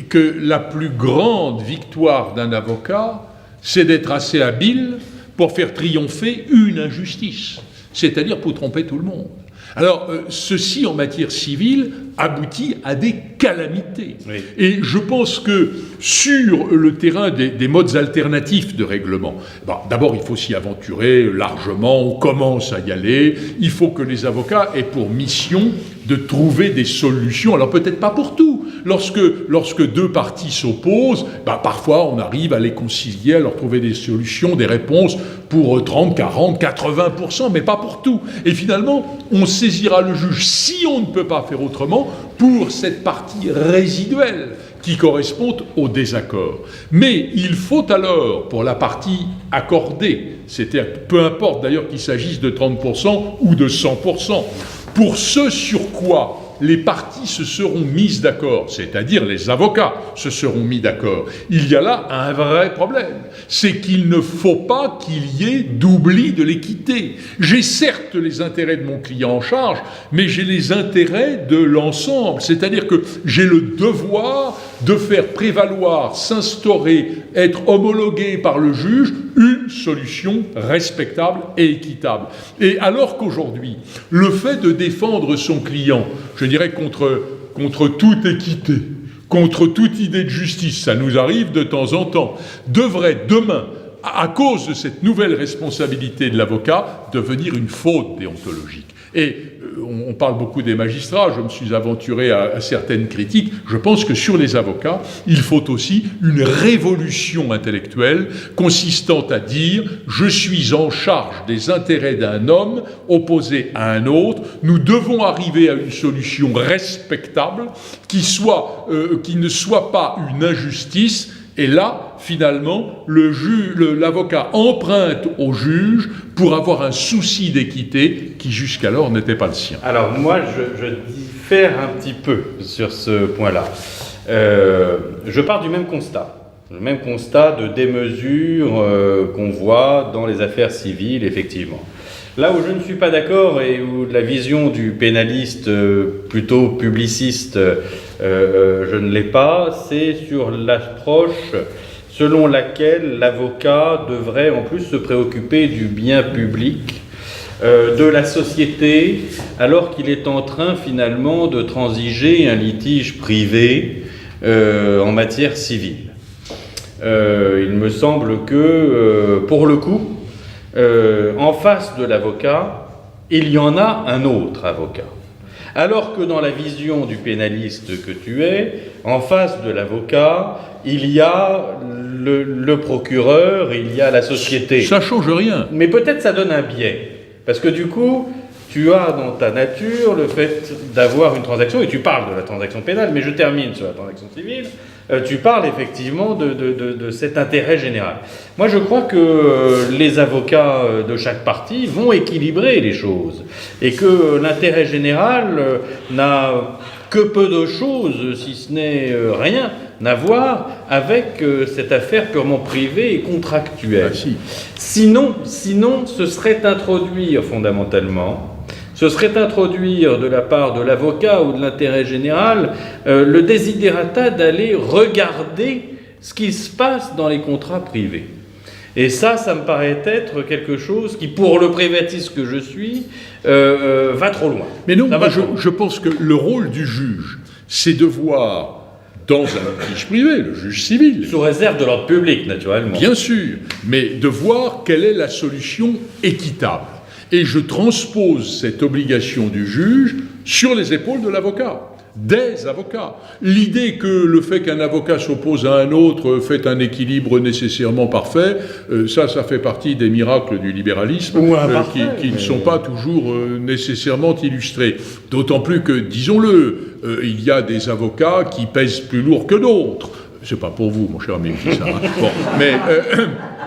que la plus grande victoire d'un avocat, c'est d'être assez habile pour faire triompher une injustice, c'est-à-dire pour tromper tout le monde. Alors, ceci, en matière civile, aboutit à des calamités. Oui. Et je pense que sur le terrain des modes alternatifs de règlement, d'abord, il faut s'y aventurer largement, on commence à y aller, il faut que les avocats aient pour mission de trouver des solutions, alors peut-être pas pour tout. Lorsque deux parties s'opposent, parfois on arrive à les concilier, à leur trouver des solutions, des réponses pour 30, 40, 80%, mais pas pour tout. Et finalement, on saisira le juge, si on ne peut pas faire autrement, pour cette partie résiduelle qui correspond au désaccord. Mais il faut alors, pour la partie accordée, c'est-à-dire peu importe d'ailleurs qu'il s'agisse de 30% ou de 100%, pour ce sur quoi les parties se seront mises d'accord, c'est-à-dire les avocats se seront mis d'accord, il y a là un vrai problème. C'est qu'il ne faut pas qu'il y ait d'oubli de l'équité. J'ai certes les intérêts de mon client en charge, mais j'ai les intérêts de l'ensemble. C'est-à-dire que j'ai le devoir de faire prévaloir, s'instaurer, être homologué par le juge une solution respectable et équitable. Et alors qu'aujourd'hui, le fait de défendre son client, je dirais contre toute équité, contre toute idée de justice, ça nous arrive de temps en temps, devrait demain, à cause de cette nouvelle responsabilité de l'avocat, devenir une faute déontologique. Et on parle beaucoup des magistrats, je me suis aventuré à certaines critiques, je pense que sur les avocats, il faut aussi une révolution intellectuelle consistant à dire « je suis en charge des intérêts d'un homme opposé à un autre, nous devons arriver à une solution respectable qui ne soit pas une injustice ». Et là, finalement, l'avocat emprunte au juge pour avoir un souci d'équité qui jusqu'alors n'était pas le sien. Alors moi, je diffère un petit peu sur ce point-là. Je pars du même constat. Le même constat de démesure qu'on voit dans les affaires civiles, effectivement. Là où je ne suis pas d'accord et où la vision du pénaliste plutôt publiciste, je ne l'ai pas, c'est sur l'approche selon laquelle l'avocat devrait en plus se préoccuper du bien public, de la société, alors qu'il est en train finalement de transiger un litige privé en matière civile. Il me semble que, pour le coup, en face de l'avocat, il y en a un autre avocat. Alors que dans la vision du pénaliste que tu es, en face de l'avocat, il y a le procureur, il y a la société. Ça change rien. Mais peut-être ça donne un biais. Parce que du coup, tu as dans ta nature le fait d'avoir une transaction, et tu parles de la transaction pénale, mais je termine sur la transaction civile, tu parles effectivement de cet intérêt général. Moi, je crois que les avocats de chaque partie vont équilibrer les choses, et que l'intérêt général n'a que peu de choses, si ce n'est rien, à voir avec cette affaire purement privée et contractuelle. Ah, si. Sinon, ce serait introduire fondamentalement, de la part de l'avocat ou de l'intérêt général le desiderata d'aller regarder ce qui se passe dans les contrats privés. Et ça me paraît être quelque chose qui, pour le privatiste que je suis, va trop loin. Mais non, je pense que le rôle du juge, c'est de voir dans un litige privé, le juge civil. Sous réserve de l'ordre public, naturellement. Bien sûr, mais de voir quelle est la solution équitable. Et je transpose cette obligation du juge sur les épaules de l'avocat, des avocats. L'idée que le fait qu'un avocat s'oppose à un autre fait un équilibre nécessairement parfait, ça fait partie des miracles du libéralisme qui ne sont pas toujours nécessairement illustrés. D'autant plus que, disons-le, il y a des avocats qui pèsent plus lourd que d'autres. C'est pas pour vous, mon cher ami, ça. Bon,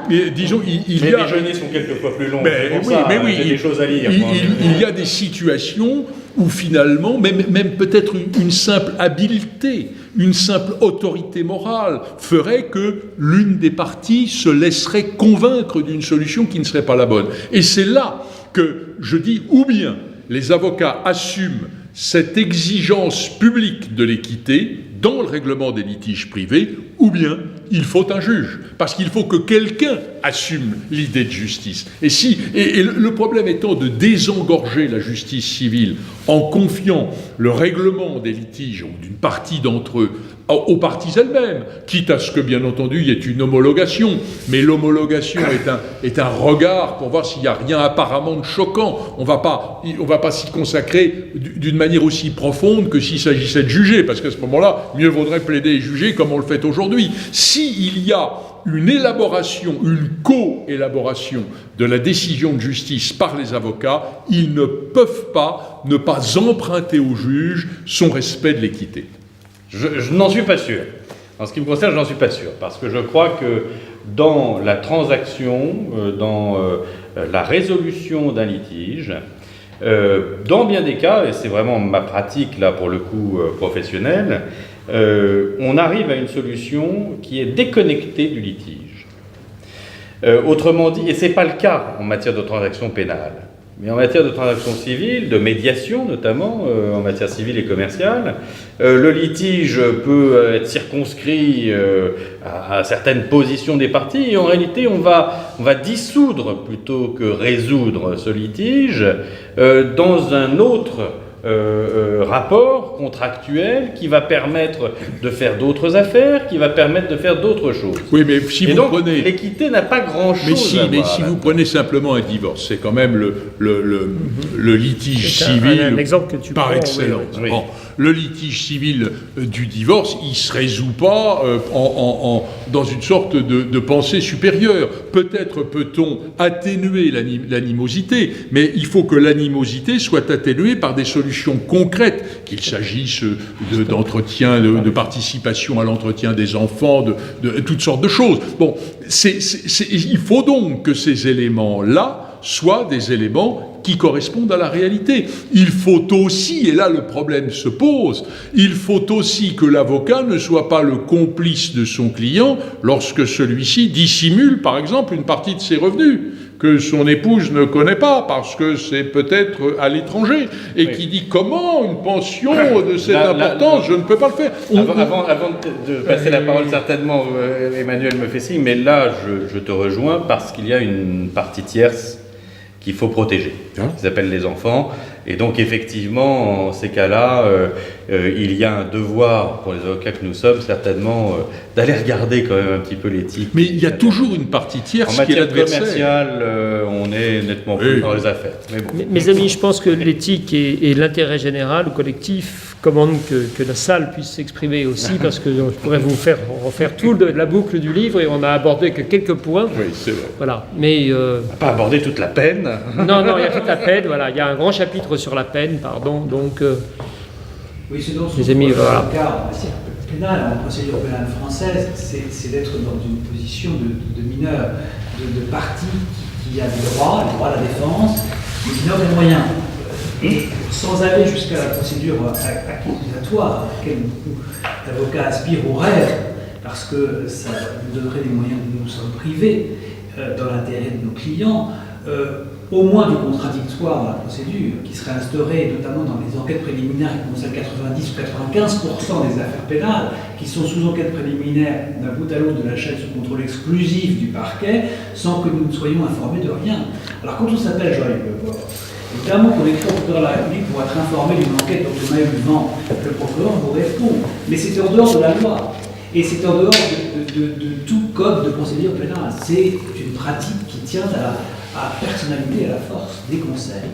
mais disons, il Mais y a... les journées sont quelquefois plus longues. Ben, c'est pour oui, ça, mais oui, j'ai des choses à lire. il y a des situations où finalement, même peut-être une simple habileté, une simple autorité morale ferait que l'une des parties se laisserait convaincre d'une solution qui ne serait pas la bonne. Et c'est là que je dis, ou bien les avocats assument cette exigence publique de l'équité dans le règlement des litiges privés, ou bien il faut un juge, parce qu'il faut que quelqu'un assume l'idée de justice. Et le problème étant de désengorger la justice civile en confiant le règlement des litiges, ou d'une partie d'entre eux, aux parties elles-mêmes, quitte à ce que, bien entendu, il y ait une homologation. Mais l'homologation est un regard pour voir s'il n'y a rien apparemment de choquant. On va pas s'y consacrer d'une manière aussi profonde que s'il s'agissait de juger, parce qu'à ce moment-là, mieux vaudrait plaider et juger comme on le fait aujourd'hui. S'il y a une élaboration, une co-élaboration de la décision de justice par les avocats, ils ne peuvent pas ne pas emprunter au juge son respect de l'équité. Je n'en suis pas sûr. En ce qui me concerne, je n'en suis pas sûr. Parce que je crois que dans la transaction, dans la résolution d'un litige, dans bien des cas, et c'est vraiment ma pratique là pour le coup professionnelle, on arrive à une solution qui est déconnectée du litige. Autrement dit, et ce n'est pas le cas en matière de transaction pénale, mais en matière de transaction civile, de médiation notamment, en matière civile et commerciale, le litige peut être circonscrit à certaines positions des parties, et en réalité on va dissoudre plutôt que résoudre ce litige dans un autre rapport contractuel qui va permettre de faire d'autres affaires, qui va permettre de faire d'autres choses. Oui, mais si et vous donc, prenez... l'équité n'a pas grand-chose à voir. Mais si vous prenez simplement un divorce, c'est quand même le litige C'est civil un exemple que tu par prends, excellence. oui. Bon, le litige civil du divorce, il ne se résout pas dans une sorte de pensée supérieure. Peut-être peut-on atténuer l'animosité, mais il faut que l'animosité soit atténuée par des solutions concrètes, qu'il s'agisse d'entretien, de participation à l'entretien des enfants, de toutes sortes de choses. Bon, il faut donc que ces éléments-là soient des éléments qui correspondent à la réalité. Il faut aussi, et là le problème se pose, il faut aussi que l'avocat ne soit pas le complice de son client lorsque celui-ci dissimule, par exemple, une partie de ses revenus que son épouse ne connaît pas parce que c'est peut-être à l'étranger et qui dit comment une pension de cette importance, je ne peux pas le faire. Avant de passer la parole, certainement, Emmanuel me fait signe, mais là, je te rejoins parce qu'il y a une partie tierce qu'il faut protéger, qui s'appelle les enfants. Et donc, effectivement, en ces cas-là, il y a un devoir pour les avocats que nous sommes, certainement, d'aller regarder quand même un petit peu l'éthique. Mais il y a toujours une partie tierce qui est l'adversaire. En matière commerciale, on est nettement plus dans les affaires. Mais bon. Mes amis, je pense que l'éthique et l'intérêt général ou collectif commandent que la salle puisse s'exprimer aussi, parce que je pourrais vous refaire tout de la boucle du livre et on n'a abordé que quelques points. Oui, c'est vrai. Voilà. Mais On n'a pas abordé toute la peine. non, il y a toute la peine. Voilà, il y a un grand chapitre sur la peine, pardon. Donc, oui, ce dont les amis, voilà. le cas en matière pénale, en procédure pénale française, c'est d'être dans une position de mineur, de partie qui a des droits, les droits à la défense, mais qui n'a aucun moyen. Et sans aller jusqu'à la procédure accusatoire, à laquelle beaucoup d'avocats aspirent ou rêvent, parce que ça nous donnerait des moyens dont nous sommes privés dans l'intérêt de nos clients, au moins du contradictoire dans la procédure, qui serait instauré notamment dans les enquêtes préliminaires qui concernent 90 ou 95% des affaires pénales, qui sont sous enquête préliminaire d'un bout à l'autre de la chaîne sous contrôle exclusif du parquet, sans que nous ne soyons informés de rien. Alors quand on s'appelle Jean-Yves Le Boer, évidemment qu'on écrit au procureur de la République pour être informé d'une enquête dont on a eu le vent, le procureur vous répond. Mais c'est en dehors de la loi. Et c'est en dehors de tout code de procédure pénale. C'est une pratique qui tient à la personnalité et à la force des conseils.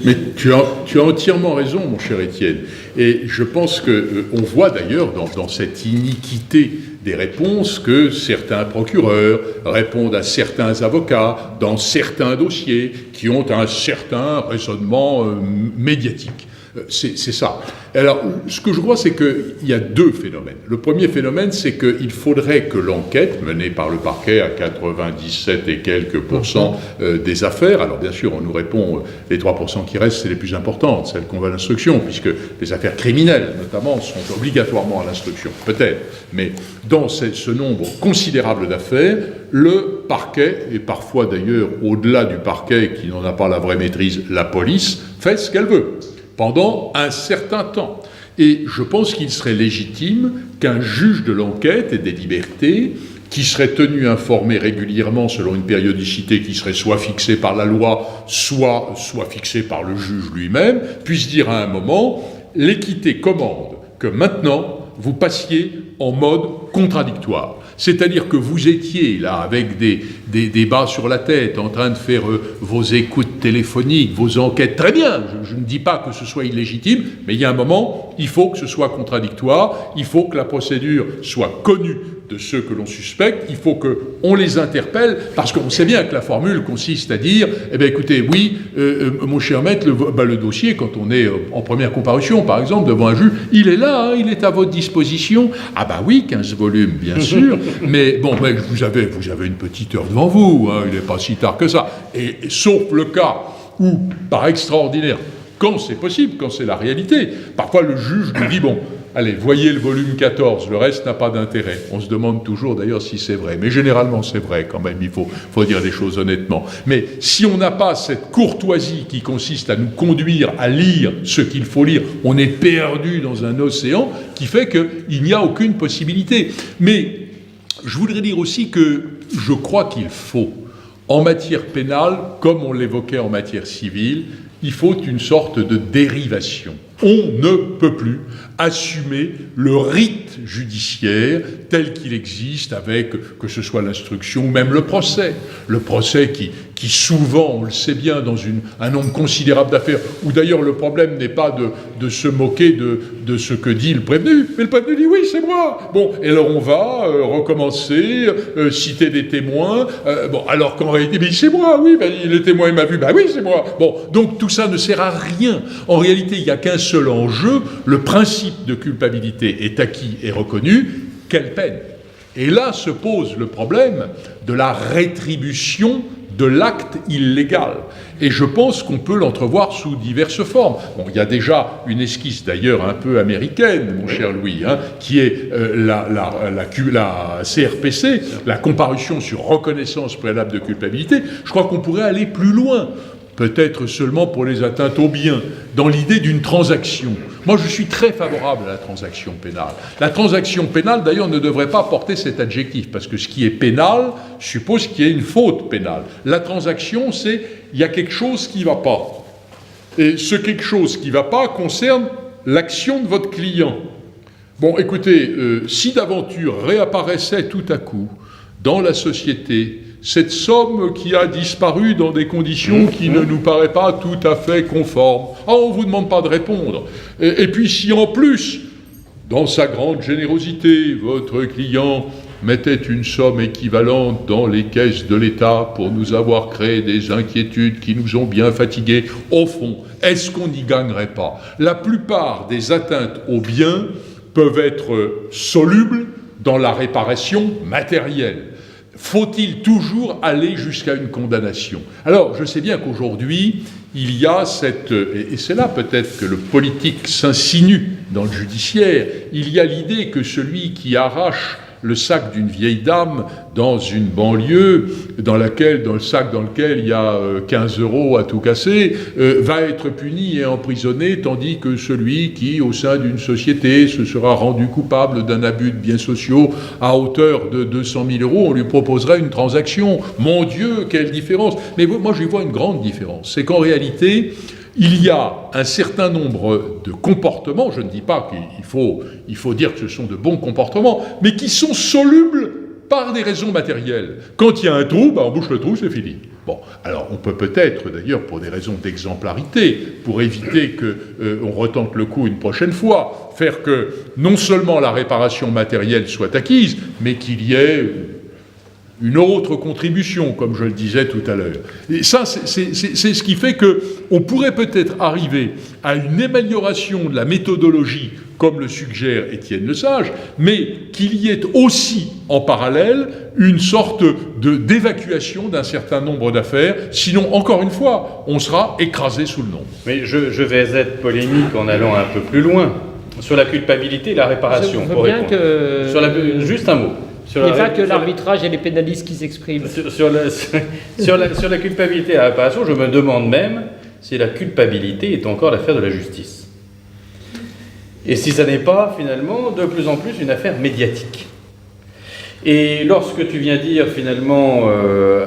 Mais tu as entièrement raison, mon cher Étienne. Et je pense qu'on voit d'ailleurs dans cette iniquité des réponses que certains procureurs répondent à certains avocats dans certains dossiers qui ont un certain raisonnement médiatique. C'est ça. Alors, ce que je crois, c'est qu'il y a deux phénomènes. Le premier phénomène, c'est qu'il faudrait que l'enquête menée par le parquet à 97 et quelques pourcents des affaires, alors bien sûr, on nous répond, les 3% qui restent, c'est les plus importantes, celles qu'on va à l'instruction, puisque les affaires criminelles, notamment, sont obligatoirement à l'instruction, peut-être. Mais dans ce nombre considérable d'affaires, le parquet, et parfois d'ailleurs au-delà du parquet qui n'en a pas la vraie maîtrise, la police, fait ce qu'elle veut, pendant un certain temps. Et je pense qu'il serait légitime qu'un juge de l'enquête et des libertés, qui serait tenu informé régulièrement selon une périodicité qui serait soit fixée par la loi, soit fixée par le juge lui-même, puisse dire à un moment, l'équité commande que maintenant vous passiez en mode contradictoire. C'est-à-dire que vous étiez là avec des bas sur la tête, en train de faire vos écoutes téléphoniques, vos enquêtes, très bien, je ne dis pas que ce soit illégitime, mais il y a un moment, il faut que ce soit contradictoire, il faut que la procédure soit connue de ceux que l'on suspecte, il faut qu'on les interpelle, parce qu'on sait bien que la formule consiste à dire, eh bien écoutez, oui, mon cher maître, le dossier, quand on est en première comparution, par exemple, devant un juge, il est là, hein, il est à votre disposition. Ah bah oui, 15 volumes, bien sûr, mais bon, ben, vous avez une petite heure devant vous, hein, il n'est pas si tard que ça. Et sauf le cas où, par extraordinaire, quand c'est possible, quand c'est la réalité, parfois le juge nous dit, bon, allez, voyez le volume 14, le reste n'a pas d'intérêt. On se demande toujours d'ailleurs si c'est vrai, mais généralement c'est vrai quand même, il faut dire les choses honnêtement. Mais si on n'a pas cette courtoisie qui consiste à nous conduire à lire ce qu'il faut lire, on est perdu dans un océan qui fait qu'il n'y a aucune possibilité. Mais je voudrais dire aussi que je crois qu'il faut, en matière pénale, comme on l'évoquait en matière civile, il faut une sorte de dérivation. On ne peut plus assumer le rite judiciaire tel qu'il existe avec, que ce soit l'instruction ou même le procès. Le procès qui souvent, on le sait bien, dans un nombre considérable d'affaires, où d'ailleurs le problème n'est pas de se moquer de ce que dit le prévenu, mais le prévenu dit oui, c'est moi. Bon, et alors on va recommencer, citer des témoins, bon, alors qu'en réalité, mais c'est moi, oui, ben, le témoin m'a vu, ben oui, c'est moi. Bon, donc tout ça ne sert à rien. En réalité, il n'y a qu'un seul enjeu, le principe de culpabilité est acquis et reconnu, quelle peine? Et là se pose le problème de la rétribution de l'acte illégal. Et je pense qu'on peut l'entrevoir sous diverses formes. Bon, il y a déjà une esquisse d'ailleurs un peu américaine, mon cher Louis, hein, qui est la CRPC, la comparution sur reconnaissance préalable de culpabilité. Je crois qu'on pourrait aller plus loin, peut-être seulement pour les atteintes aux biens, dans l'idée d'une transaction. Moi, je suis très favorable à la transaction pénale. La transaction pénale, d'ailleurs, ne devrait pas porter cet adjectif, parce que ce qui est pénal suppose qu'il y ait une faute pénale. La transaction, c'est il y a quelque chose qui ne va pas. Et ce quelque chose qui ne va pas concerne l'action de votre client. Bon, écoutez, si d'aventure réapparaissait tout à coup dans la société cette somme qui a disparu dans des conditions qui ne nous paraissent pas tout à fait conformes. Ah, on ne vous demande pas de répondre. Et puis si en plus, dans sa grande générosité, votre client mettait une somme équivalente dans les caisses de l'État pour nous avoir créé des inquiétudes qui nous ont bien fatigués, au fond, est-ce qu'on n'y gagnerait pas? La plupart des atteintes aux biens peuvent être solubles dans la réparation matérielle. Faut-il toujours aller jusqu'à une condamnation? Alors, je sais bien qu'aujourd'hui, il y a et c'est là peut-être que le politique s'insinue dans le judiciaire, il y a l'idée que celui qui arrache le sac d'une vieille dame dans une banlieue, dans le sac dans lequel il y a 15 € à tout casser, va être puni et emprisonné, tandis que celui qui, au sein d'une société, se sera rendu coupable d'un abus de biens sociaux à hauteur de 200 000 €, on lui proposerait une transaction. Mon Dieu, quelle différence! Mais moi, j'y vois une grande différence. C'est qu'en réalité, il y a un certain nombre de comportements, je ne dis pas qu'il faut dire que ce sont de bons comportements, mais qui sont solubles par des raisons matérielles. Quand il y a un trou, on bouche le trou, c'est fini. Bon, alors on peut peut-être, d'ailleurs, pour des raisons d'exemplarité, pour éviter qu'on retente le coup une prochaine fois, faire que non seulement la réparation matérielle soit acquise, mais qu'il y ait une autre contribution, comme je le disais tout à l'heure. Et ça, c'est ce qui fait qu'on pourrait peut-être arriver à une amélioration de la méthodologie, comme le suggère Étienne Lesage, mais qu'il y ait aussi, en parallèle, une sorte d'évacuation d'un certain nombre d'affaires. Sinon, encore une fois, on sera écrasé sous le nombre. Mais je vais être polémique en allant un peu plus loin. Sur la culpabilité et la réparation, Je veux bien que... Juste un mot. Il n'y a pas que l'arbitrage et les pénalistes qui s'expriment. Sur la culpabilité et la réparation, je me demande même si la culpabilité est encore l'affaire de la justice. Et si ça n'est pas, finalement, de plus en plus une affaire médiatique. Et lorsque tu viens dire, finalement,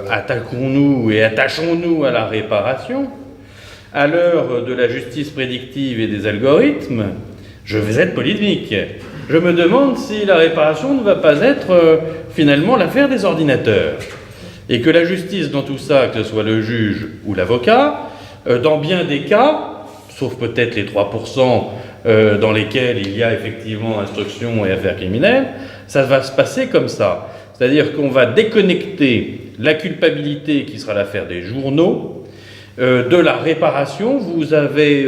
attaquons-nous et attachons-nous à la réparation, à l'heure de la justice prédictive et des algorithmes, je vais être polémique. Je me demande si la réparation ne va pas être finalement l'affaire des ordinateurs. Et que la justice dans tout ça, que ce soit le juge ou l'avocat, dans bien des cas, sauf peut-être les 3% dans lesquels il y a effectivement instruction et affaires criminelles, ça va se passer comme ça. C'est-à-dire qu'on va déconnecter la culpabilité qui sera l'affaire des journaux de la réparation. Vous avez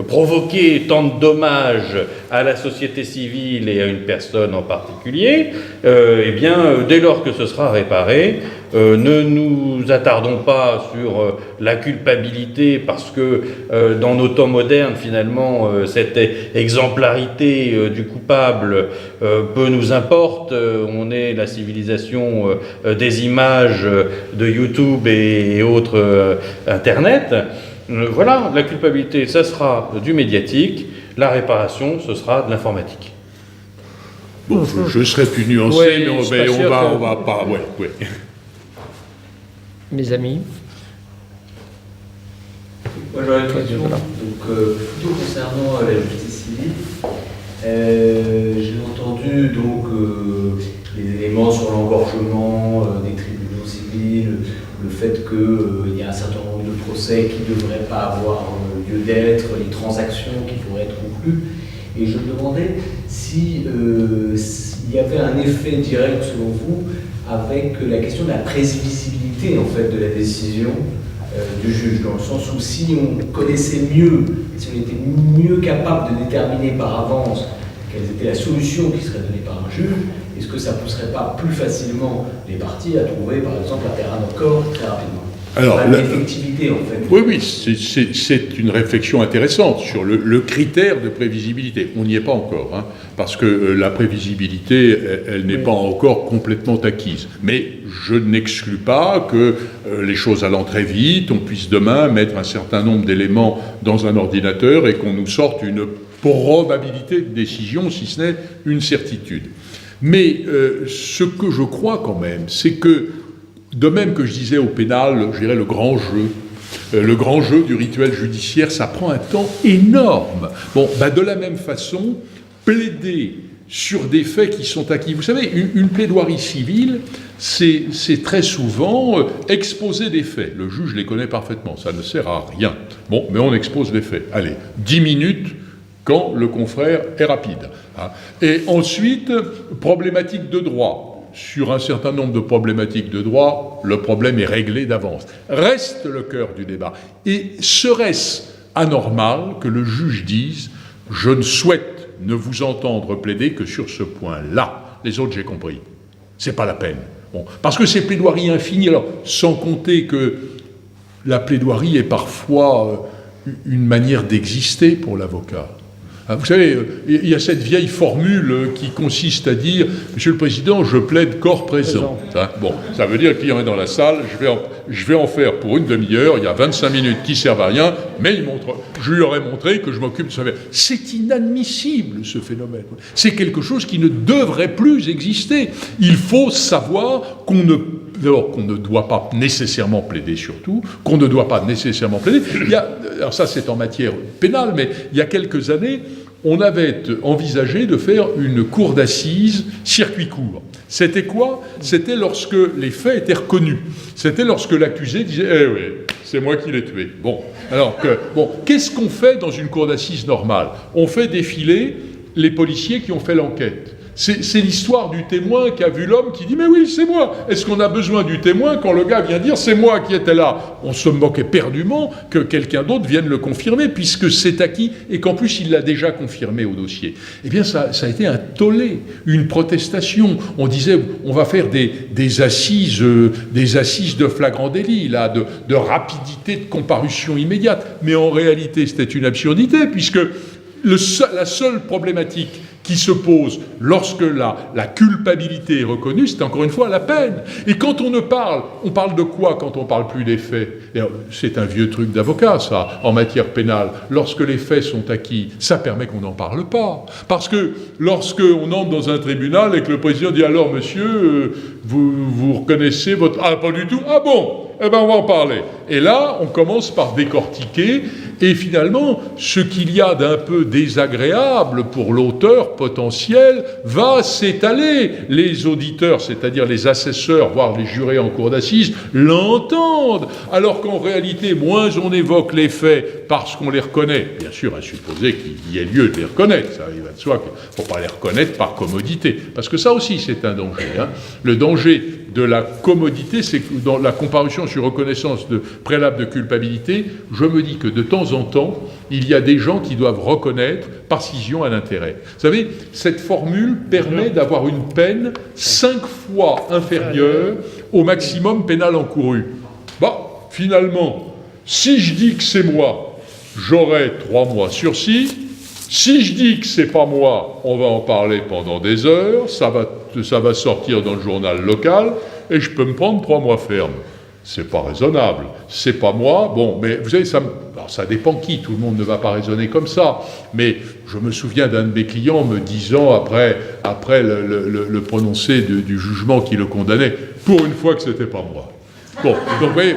provoqué tant de dommages à la société civile et à une personne en particulier, eh bien, dès lors que ce sera réparé, ne nous attardons pas sur la culpabilité, parce que dans nos temps modernes, finalement, cette exemplarité du coupable peu nous importe. On est la civilisation des images de YouTube et autres Internet. Voilà, la culpabilité, ça sera du médiatique, la réparation, ce sera de l'informatique. Bon, je serais plus nuancé, Ouais, mais on va pas... Ouais. Mes amis. Moi j'aurais une question, plutôt concernant la justice civile. J'ai entendu les éléments sur l'engorgement des tribunaux civils, le fait qu'il y a un certain nombre de procès qui ne devraient pas avoir lieu d'être, les transactions qui pourraient être conclues. Et je me demandais s'il y avait un effet direct, selon vous, avec la question de la prévisibilité en fait, de la décision du juge, dans le sens où si on connaissait mieux, si on était mieux capable de déterminer par avance quelle était la solution qui serait donnée par un juge, est-ce que ça ne pousserait pas plus facilement les parties à trouver par exemple un terrain d'accord très rapidement? Alors, l'effectivité en fait. Oui, c'est une réflexion intéressante sur le critère de prévisibilité. On n'y est pas encore, hein, parce que la prévisibilité, elle n'est pas encore complètement acquise. Mais je n'exclus pas que les choses allant très vite, on puisse demain mettre un certain nombre d'éléments dans un ordinateur et qu'on nous sorte une probabilité de décision, si ce n'est une certitude. Mais ce que je crois quand même, c'est que, de même que je disais au pénal, je dirais le grand jeu du rituel judiciaire, ça prend un temps énorme. Bon, de la même façon, plaider sur des faits qui sont acquis. Vous savez, une plaidoirie civile, c'est très souvent exposer des faits. Le juge les connaît parfaitement, ça ne sert à rien. Bon, mais on expose les faits. Allez, 10 minutes quand le confrère est rapide. Hein. Et ensuite, problématique de droit. Sur un certain nombre de problématiques de droit, le problème est réglé d'avance. Reste le cœur du débat. Et serait-ce anormal que le juge dise « Je ne souhaite ne vous entendre plaider que sur ce point-là. Les autres, j'ai compris. C'est pas la peine. » Bon, parce que ces plaidoiries infinies, alors, sans compter que la plaidoirie est parfois une manière d'exister pour l'avocat. Vous savez, il y a cette vieille formule qui consiste à dire « Monsieur le Président, je plaide corps présent ». Bon, ça veut dire que le client est dans la salle, je vais en faire pour une demi-heure, il y a 25 minutes qui servent à rien, mais je lui aurais montré que je m'occupe de sa vie. C'est inadmissible, ce phénomène. C'est quelque chose qui ne devrait plus exister. Il faut savoir qu'on ne doit pas nécessairement plaider surtout, qu'on ne doit pas nécessairement plaider. Alors ça, c'est en matière pénale, mais il y a quelques années, on avait envisagé de faire une cour d'assises circuit court. C'était quoi? C'était lorsque les faits étaient reconnus. C'était lorsque l'accusé disait « Eh oui, c'est moi qui l'ai tué ». Qu'est-ce qu'on fait dans une cour d'assises normale? On fait défiler les policiers qui ont fait l'enquête. C'est l'histoire du témoin qui a vu l'homme qui dit « Mais oui, c'est moi !» Est-ce qu'on a besoin du témoin quand le gars vient dire « C'est moi qui étais là ?» On se moque éperdument que quelqu'un d'autre vienne le confirmer, puisque c'est acquis, et qu'en plus il l'a déjà confirmé au dossier. Eh bien, ça a été un tollé, une protestation. On disait « On va faire des assises de flagrant délit, là, de rapidité de comparution immédiate. » Mais en réalité, c'était une absurdité, puisque la seule problématique qui se pose lorsque la culpabilité est reconnue, c'est encore une fois la peine. Et quand on parle de quoi quand on parle plus des faits? C'est un vieux truc d'avocat, ça, en matière pénale. Lorsque les faits sont acquis, ça permet qu'on n'en parle pas. Parce que lorsque on entre dans un tribunal et que le président dit « Alors, monsieur, vous reconnaissez votre... » « Ah, pas du tout. Ah bon? Eh bien, on va en parler. » Et là, on commence par décortiquer. Et finalement, ce qu'il y a d'un peu désagréable pour l'auteur potentiel va s'étaler. Les auditeurs, c'est-à-dire les assesseurs, voire les jurés en cour d'assises, l'entendent. Alors qu'en réalité, moins on évoque les faits parce qu'on les reconnaît, bien sûr, à supposer qu'il y ait lieu de les reconnaître. Ça, il va de soi qu'il ne faut pas les reconnaître par commodité. Parce que ça aussi, c'est un danger. Le danger de la commodité, c'est que dans la comparution sur reconnaissance de préalable de culpabilité, je me dis que de temps en temps, il y a des gens qui doivent reconnaître parce qu'ils y ont un intérêt. Vous savez, cette formule permet d'avoir une peine 5 fois inférieure au maximum pénal encouru. Finalement, si je dis que c'est moi, j'aurai 3 mois sursis. Si je dis que c'est pas moi, on va en parler pendant des heures, ça va sortir dans le journal local, et je peux me prendre 3 mois ferme. C'est pas raisonnable. C'est pas moi. Bon, mais vous savez, ça dépend qui. Tout le monde ne va pas raisonner comme ça. Mais je me souviens d'un de mes clients me disant, après le prononcé du jugement qui le condamnait, pour une fois que c'était pas moi. Bon, donc vous voyez,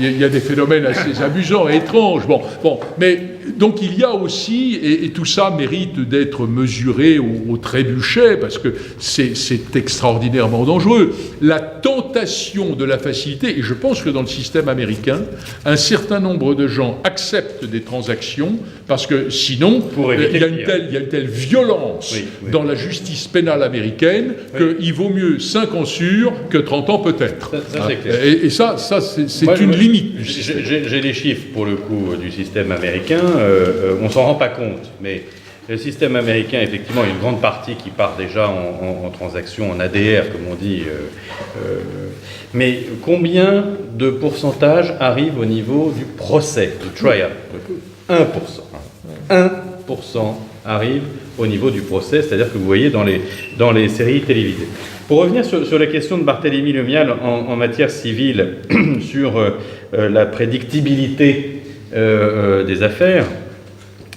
il y a des phénomènes assez amusants et étranges. Mais donc il y a aussi, et tout ça mérite d'être mesuré au trébuchet, parce que c'est extraordinairement dangereux, la tentation de la facilité, et je pense que dans le système américain, un certain nombre de gens acceptent des transactions, parce que sinon, il y a une telle violence dans la justice pénale américaine qu'il vaut mieux 5 ans sûrs que 30 ans peut-être. Ça, c'est clair. Et ça c'est une limite du système. J'ai les chiffres, pour le coup, du système américain. On s'en rend pas compte, mais le système américain, effectivement, il y a une grande partie qui part déjà en transactions, en ADR, comme on dit. Mais combien de pourcentage arrive au niveau du procès, du trial? 1%. 1% arrive au niveau du procès, c'est-à-dire que vous voyez dans les séries télévisées. Pour revenir sur la question de Barthélemy Lemial en matière civile, sur la prédictibilité des affaires,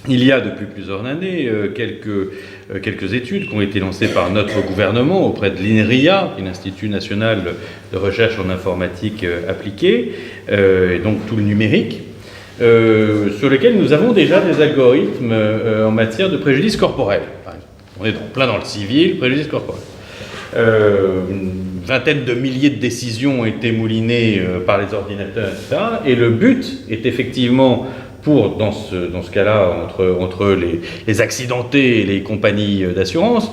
il y a depuis plusieurs années quelques études qui ont été lancées par notre gouvernement auprès de l'INRIA, l'Institut national de recherche en informatique appliquée, et donc tout le numérique, sur lesquels nous avons déjà des algorithmes en matière de préjudice corporel. On est plein dans le civil, préjudice corporel. Une vingtaine de milliers de décisions ont été moulinées par les ordinateurs, etc. Et le but est effectivement, dans ce cas-là, entre les accidentés et les compagnies d'assurance,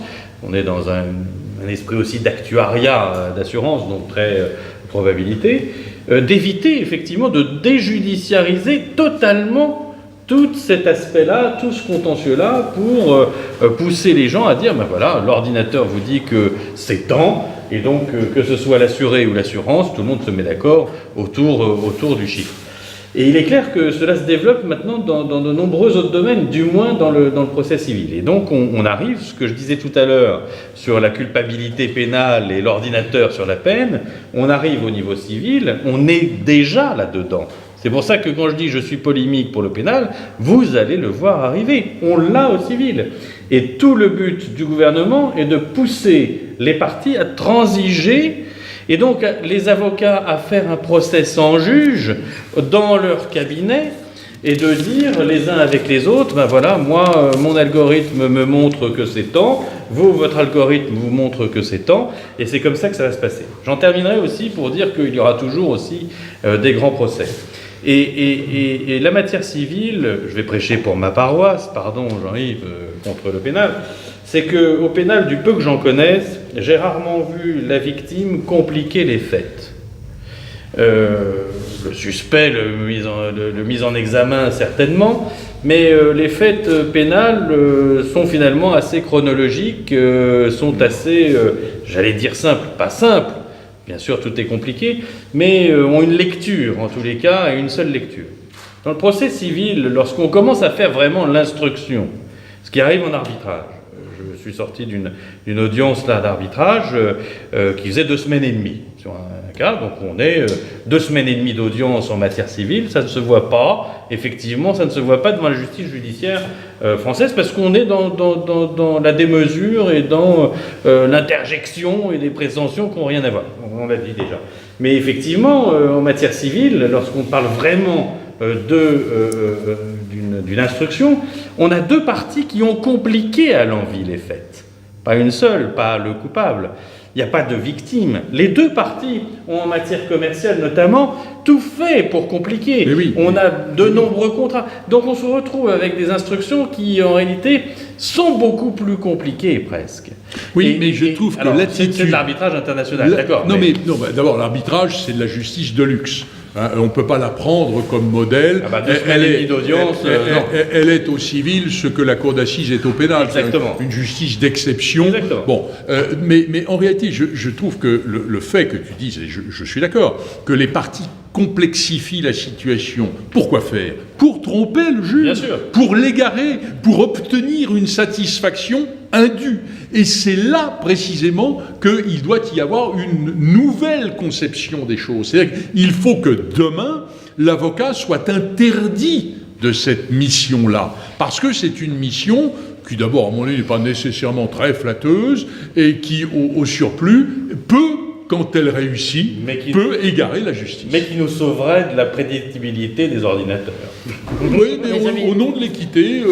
on est dans un esprit aussi d'actuariat d'assurance, donc très probabilité, d'éviter effectivement de déjudiciariser totalement tout cet aspect-là, tout ce contentieux-là, pour pousser les gens à dire, ben voilà, l'ordinateur vous dit que c'est tant, et donc que ce soit l'assuré ou l'assurance, tout le monde se met d'accord autour du chiffre. Et il est clair que cela se développe maintenant dans de nombreux autres domaines, du moins dans le procès civil. Et donc on arrive, ce que je disais tout à l'heure, sur la culpabilité pénale et l'ordinateur sur la peine, on arrive au niveau civil, on est déjà là-dedans. C'est pour ça que quand je dis je suis polémique pour le pénal, vous allez le voir arriver. On l'a au civil. Et tout le but du gouvernement est de pousser les parties à transiger, et donc les avocats à faire un procès sans juge dans leur cabinet, et de dire les uns avec les autres, ben voilà, moi, mon algorithme me montre que c'est tant, vous, votre algorithme vous montre que c'est tant, et c'est comme ça que ça va se passer. J'en terminerai aussi pour dire qu'il y aura toujours aussi des grands procès. Et la matière civile, je vais prêcher pour ma paroisse, pardon Jean-Yves, contre le pénal, c'est qu'au pénal, du peu que j'en connaisse, j'ai rarement vu la victime compliquer les faits. Le suspect, le mis en examen certainement, mais les faits pénals sont finalement assez chronologiques, sont assez, j'allais dire simples, pas simples, bien sûr tout est compliqué, mais ont une lecture en tous les cas, et une seule lecture. Dans le procès civil, lorsqu'on commence à faire vraiment l'instruction, ce qui arrive en arbitrage, je suis sorti d'une audience là d'arbitrage qui faisait 2 semaines et demie sur un cas, donc on est 2 semaines et demie d'audience en matière civile, ça ne se voit pas, effectivement, ça ne se voit pas devant la justice judiciaire française parce qu'on est dans la démesure et dans l'interjection et des prétentions qui n'ont rien à voir, on l'a dit déjà. Mais effectivement, en matière civile, lorsqu'on parle vraiment d'une instruction, on a 2 parties qui ont compliqué à l'envi les faits. Pas une seule, pas le coupable. Il n'y a pas de victime. Les 2 parties ont, en matière commerciale notamment, tout fait pour compliquer. Oui, on a de nombreux contrats. Donc on se retrouve avec des instructions qui, en réalité, sont beaucoup plus compliquées presque. Oui, mais je trouve que l'attitude... C'est de l'arbitrage international, d'accord. Non, mais d'abord, l'arbitrage, c'est de la justice de luxe. Hein, on ne peut pas la prendre comme modèle. Ah bah, 2 semaines et demie d'audience, elle est au civil ce que la cour d'assises est au pénal. Exactement. Une justice d'exception. Exactement. Bon, mais en réalité, je trouve que le fait que tu dises, et je suis d'accord, que les parties complexifient la situation. Pourquoi faire? Pour tromper le juge. Bien sûr. Pour l'égarer, pour obtenir une satisfaction indue. Et c'est là, précisément, qu'il doit y avoir une nouvelle conception des choses. C'est-à-dire qu'il faut que demain, l'avocat soit interdit de cette mission-là. Parce que c'est une mission qui, d'abord, à mon avis, n'est pas nécessairement très flatteuse et qui, au surplus, peut, quand elle réussit, peut égarer la justice. Mais qui nous sauverait de la prédictibilité des ordinateurs. Oui, mais au nom de l'équité,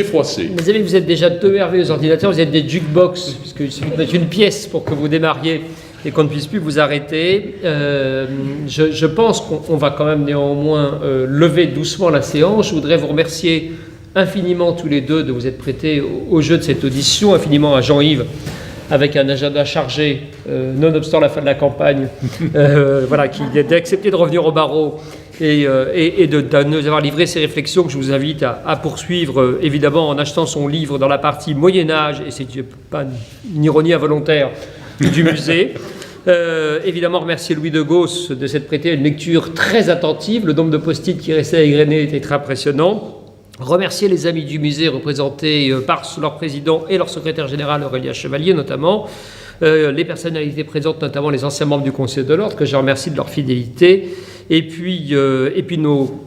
froissée. Mes amis, vous êtes déjà 2 merveilleux ordinateurs, vous êtes des jukebox, puisque c'est une pièce pour que vous démarriez et qu'on ne puisse plus vous arrêter. Je pense qu'on va quand même néanmoins lever doucement la séance. Je voudrais vous remercier infiniment tous les 2 de vous être prêtés au jeu de cette audition, infiniment à Jean-Yves, avec un agenda chargé, nonobstant la fin de la campagne, voilà, qui a accepté de revenir au barreau et de nous avoir livré ces réflexions que je vous invite à poursuivre, évidemment, en achetant son livre dans la partie Moyen-Âge, et c'est pas une ironie involontaire, du musée. Évidemment, remercier Louis de Gauss de s'être prêté à une lecture très attentive. Le nombre de post-it qui restaient égrenés était très impressionnant. Remercier les amis du musée représentés par leur président et leur secrétaire général Aurélien Chevalier notamment, les personnalités présentes, notamment les anciens membres du Conseil de l'Ordre, que je remercie de leur fidélité, et puis nos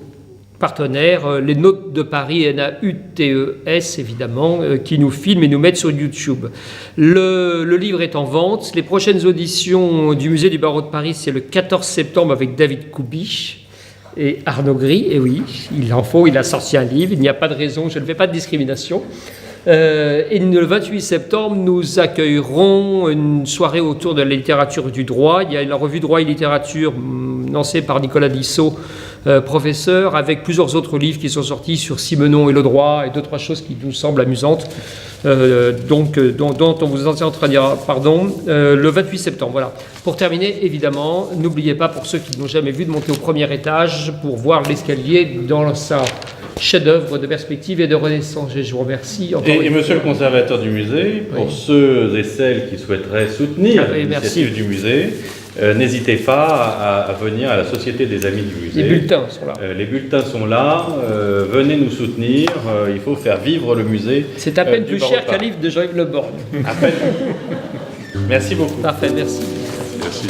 partenaires, les Nôtes de Paris, NAUTES évidemment, qui nous filment et nous mettent sur YouTube. Le livre est en vente. Les prochaines auditions du musée du barreau de Paris, c'est le 14 septembre avec David Kubisch et Arnaud Gris, et oui, il en faut, il a sorti un livre, il n'y a pas de raison, je ne fais pas de discrimination. Et le 28 septembre, nous accueillerons une soirée autour de la littérature du droit. Il y a la revue Droit et littérature lancée par Nicolas Dissot, professeur, avec plusieurs autres livres qui sont sortis sur Simenon et le droit, et 2-3 choses qui nous semblent amusantes, dont on vous entendra pardon, le 28 septembre. Voilà. Pour terminer, évidemment, n'oubliez pas, pour ceux qui n'ont jamais vu, de monter au premier étage pour voir l'escalier dans sa chef-d'œuvre de perspective et de renaissance. Je vous remercie. Et monsieur le conservateur du musée, pour ceux et celles qui souhaiteraient soutenir l'initiative du musée, n'hésitez pas à venir à la Société des Amis du Musée. Les bulletins sont là. Les bulletins sont là. Venez nous soutenir. Il faut faire vivre le musée. C'est à peine plus cher qu'un livre de Jean-Yves Le Borgne. À peine. Merci beaucoup. Parfait, merci. Merci.